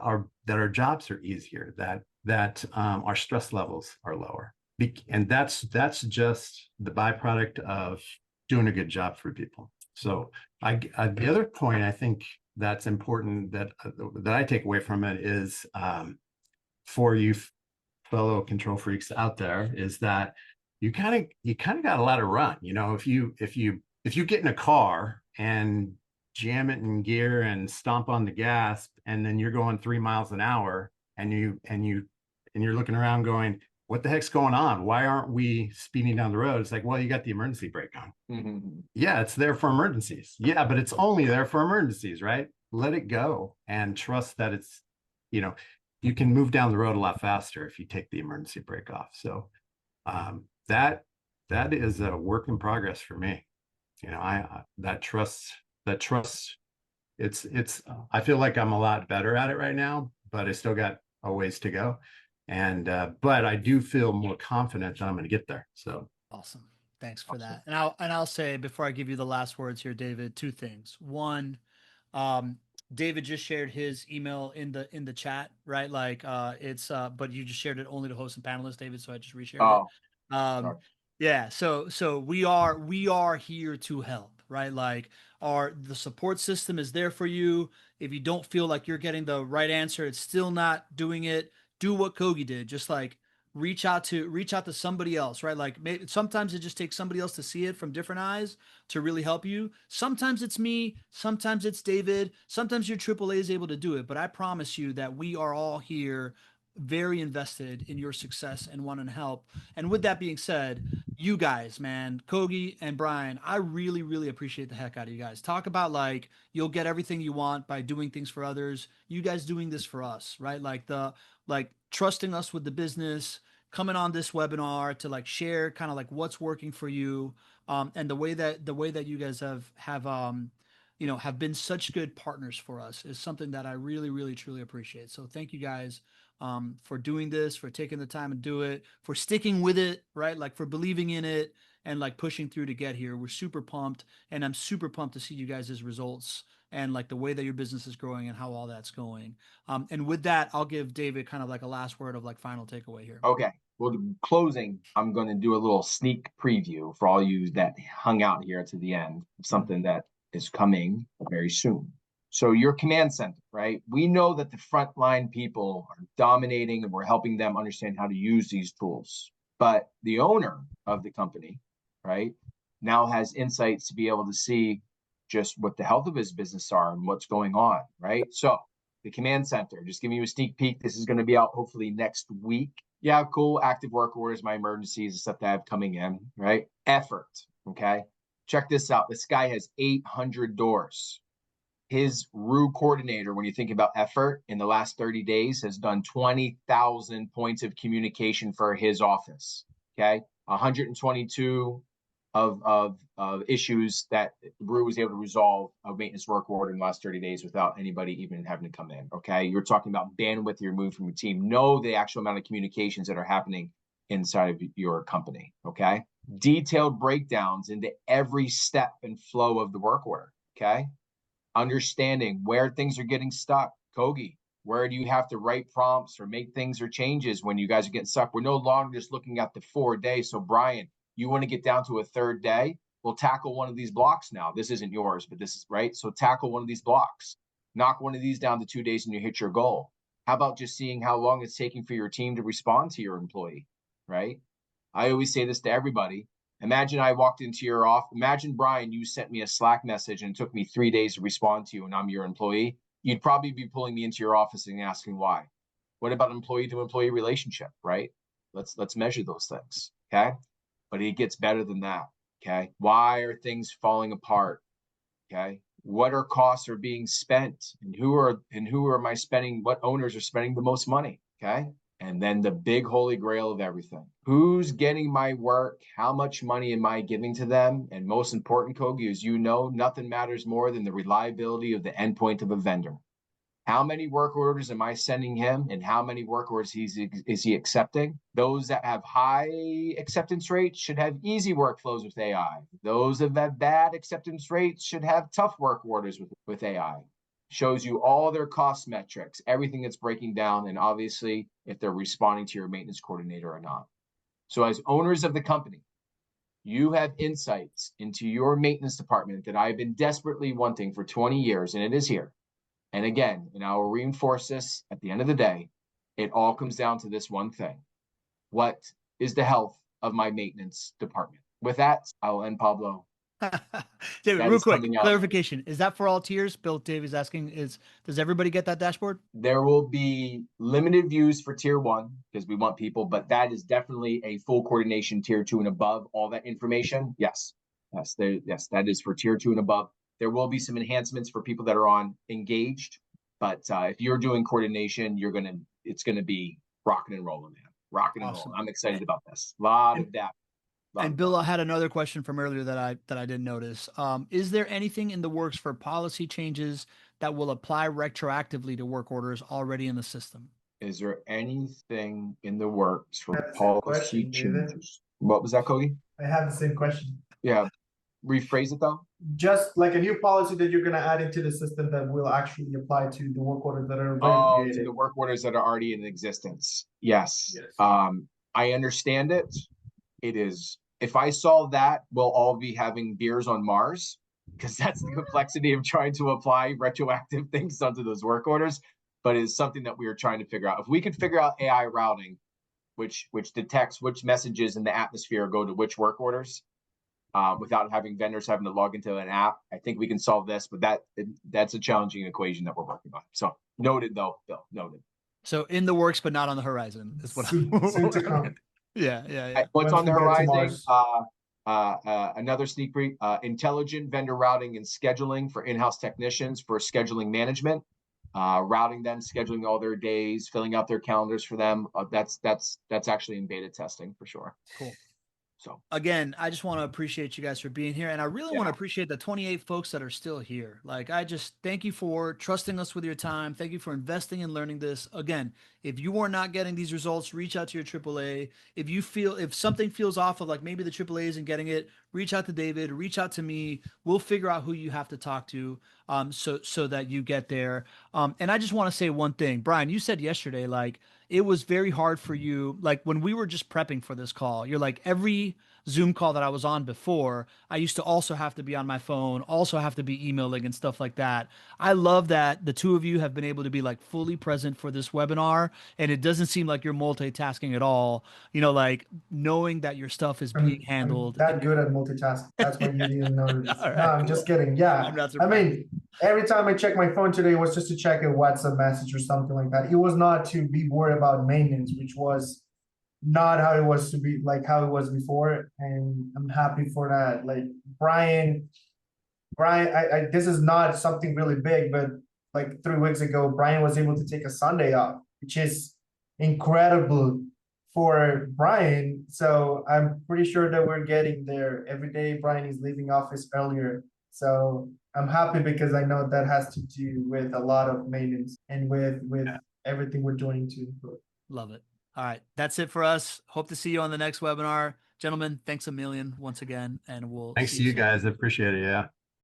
Speaker 2: our jobs are easier, that our stress levels are lower. And that's just the byproduct of doing a good job for people. So the other point I think that's important that I take away from it is for you fellow control freaks out there is that you kind of got to let it run. If you get in a car and jam it in gear and stomp on the gas, and then you're going 3 miles an hour, and you're looking around going, what the heck's going on? Why aren't we speeding down the road? It's like, well, you got the emergency brake on. Mm-hmm. Yeah, it's there for emergencies. Yeah, but it's only there for emergencies, right? Let it go and trust that it's, you can move down the road a lot faster if you take the emergency brake off. So that is a work in progress for me. That trust, it's I feel like I'm a lot better at it right now, but I still got a ways to go. And but I do feel more confident that I'm going to get there. So
Speaker 1: awesome. Thanks for that. And I'll say before I give you the last words here, David, 2 things. One, David just shared his email in the chat, right? Like it's but you just shared it only to hosts and panelists, David. So I just reshared it. Yeah. So we are here to help, right? Like the support system is there for you. If you don't feel like you're getting the right answer, it's still not doing it. Do what Kogi did. Just like reach out to somebody else, right? Like sometimes it just takes somebody else to see it from different eyes to really help you. Sometimes it's me, sometimes it's David, sometimes your AAA is able to do it, but I promise you that we are all here very invested in your success and want to help. And with that being said, you guys, man, Kogi and Brian, I really, really appreciate the heck out of you guys. Talk about like you'll get everything you want by doing things for others. You guys doing this for us, right? Like trusting us with the business, coming on this webinar to like share kind of like what's working for you, and the way that you guys have been such good partners for us is something that I really, really, truly appreciate. So thank you guys for doing this, for taking the time to do it, for sticking with it, right? Like for believing in it and like pushing through to get here. We're super pumped, and I'm super pumped to see you guys' results and like the way that your business is growing and how all that's going. And with that, I'll give David kind of like a last word of like final takeaway here.
Speaker 4: Okay. Well, the closing, I'm going to do a little sneak preview for all you that hung out here to the end of something that is coming very soon. So your command center, right? We know that the frontline people are dominating and we're helping them understand how to use these tools. But the owner of the company, right, now has insights to be able to see just what the health of his business are and what's going on, right? So the command center, just giving you a sneak peek. This is going to be out hopefully next week. Yeah, cool. Active work orders, my emergencies and stuff that I have coming in, right? Effort, okay? Check this out. This guy has 800 doors. His RU coordinator, when you think about effort, in the last 30 days has done 20,000 points of communication for his office, okay? 122 of issues that RU was able to resolve a maintenance work order in the last 30 days without anybody even having to come in, okay? You're talking about bandwidth you're moving from your team. Know the actual amount of communications that are happening inside of your company, okay? Detailed breakdowns into every step and flow of the work order, okay? Understanding where things are getting stuck. Kogi, where do you have to write prompts or make things or changes when you guys are getting stuck? We're no longer just looking at the 4 days. So Brian, you want to get down to a third day? We'll tackle one of these blocks now. This isn't yours, but this is right. So tackle one of these blocks. Knock one of these down to 2 days and you hit your goal. How about just seeing how long it's taking for your team to respond to your employee, right? I always say this to everybody. Imagine I walked into your office. Imagine, Brian, you sent me a Slack message and it took me 3 days to respond to you and I'm your employee. You'd probably be pulling me into your office and asking why. What about employee to employee relationship, right? Let's measure those things, okay? But it gets better than that, okay? Why are things falling apart, okay? What are costs are being spent and who am I spending, what owners are spending the most money, okay? And then the big holy grail of everything. Who's getting my work? How much money am I giving to them? And most important, Kogi, as you know, nothing matters more than the reliability of the endpoint of a vendor. How many work orders am I sending him and how many work orders is he accepting? Those that have high acceptance rates should have easy workflows with AI. Those that have bad acceptance rates should have tough work orders with AI. Shows you all their cost metrics, everything that's breaking down, and obviously if they're responding to your maintenance coordinator or not. So as owners of the company, you have insights into your maintenance department that I've been desperately wanting for 20 years, and it is here. And again, and I will reinforce this at the end of the day, it all comes down to this one thing. What is the health of my maintenance department? With that, I will end, Pablo.
Speaker 1: David,
Speaker 4: That
Speaker 1: real
Speaker 4: is
Speaker 1: quick,
Speaker 4: coming out.
Speaker 1: clarification. Is that for all tiers? Bill David's asking, does everybody get that dashboard?
Speaker 4: There will be limited views for tier 1 because we want people, but that is definitely a full coordination tier 2 and above. All that information, yes, that is for tier 2 and above. There will be some enhancements for people that are on engaged, but if you're doing coordination, it's gonna be rocking and rolling, man. Rocking and rolling. I'm excited about this. A lot of depth.
Speaker 1: And Bill, I had another question from earlier that I didn't notice. Is there anything in the works for policy changes that will apply retroactively to work orders already in the system?
Speaker 4: Is there anything in the works for
Speaker 3: That's the same
Speaker 4: policy
Speaker 3: question, David.
Speaker 4: changes? What was that, Kogi?
Speaker 3: I have the same question.
Speaker 4: Yeah. Rephrase it though.
Speaker 3: Just like a new policy that you're gonna add into the system that will actually apply to the work orders that are already
Speaker 4: Oh, to
Speaker 3: created.
Speaker 4: the work orders that are already in existence. Yes.
Speaker 3: Yes.
Speaker 4: I understand it. It is. If I solve that, we'll all be having beers on Mars because that's the complexity of trying to apply retroactive things onto those work orders. But it's something that we are trying to figure out. If we could figure out AI routing, which detects which messages in the atmosphere go to which work orders, without having vendors having to log into an app, I think we can solve this. But that's a challenging equation that we're working on. So noted, though, Bill. Noted.
Speaker 1: So in the works, but not on the horizon, is what
Speaker 3: Soon to come.
Speaker 1: Yeah.
Speaker 4: What's
Speaker 3: Once
Speaker 4: on the
Speaker 3: we get to
Speaker 4: horizon?
Speaker 3: Mars.
Speaker 4: Another sneak peek: intelligent vendor routing and scheduling for in-house technicians for scheduling management, routing them, scheduling all their days, filling out their calendars for them. That's actually in beta testing for sure.
Speaker 1: Cool.
Speaker 4: So
Speaker 1: again, I just want to appreciate you guys for being here. And I really want
Speaker 4: yeah,
Speaker 1: to appreciate the 28 folks that are still here. Like, I just thank you for trusting us with your time. Thank you for investing in learning this. Again, if you are not getting these results, reach out to your AAA. If something feels off of like maybe the AAA isn't getting it, reach out to David, reach out to me. We'll figure out who you have to talk to so that you get there. And I just want to say one thing. Brian, you said yesterday, like, it was very hard for you. Like, when we were just prepping for this call, you're like, every Zoom call that I was on before, I used to also have to be on my phone, also have to be emailing and stuff like that. I love that the two of you have been able to be like fully present for this webinar, and it doesn't seem like you're multitasking at all. Like, knowing that your stuff is being
Speaker 3: I'm
Speaker 1: handled.
Speaker 3: that good at multitasking. That's why you didn't notice.
Speaker 1: All
Speaker 3: No,
Speaker 1: right,
Speaker 3: I'm just
Speaker 1: cool.
Speaker 3: kidding.
Speaker 1: I'm
Speaker 3: Yeah.
Speaker 1: not
Speaker 3: I
Speaker 1: surprised.
Speaker 3: mean, every time I check my phone today was just to check a WhatsApp message or something like that. It was not to be worried about maintenance, which was not how it was to be like how it was before. And I'm happy for that. Like Brian, this is not something really big, but like 3 weeks ago, Brian was able to take a Sunday off, which is incredible for Brian. So I'm pretty sure that we're getting there. Every day, Brian is leaving office earlier. So I'm happy because I know that has to do with a lot of maintenance and with everything we're doing to improve.
Speaker 1: Love it. All right. That's it for us. Hope to see you on the next webinar. Gentlemen, thanks a million once again, and we'll
Speaker 2: Thanks
Speaker 1: see
Speaker 2: to
Speaker 1: you
Speaker 2: you
Speaker 1: soon.
Speaker 2: guys. I appreciate it. Yeah.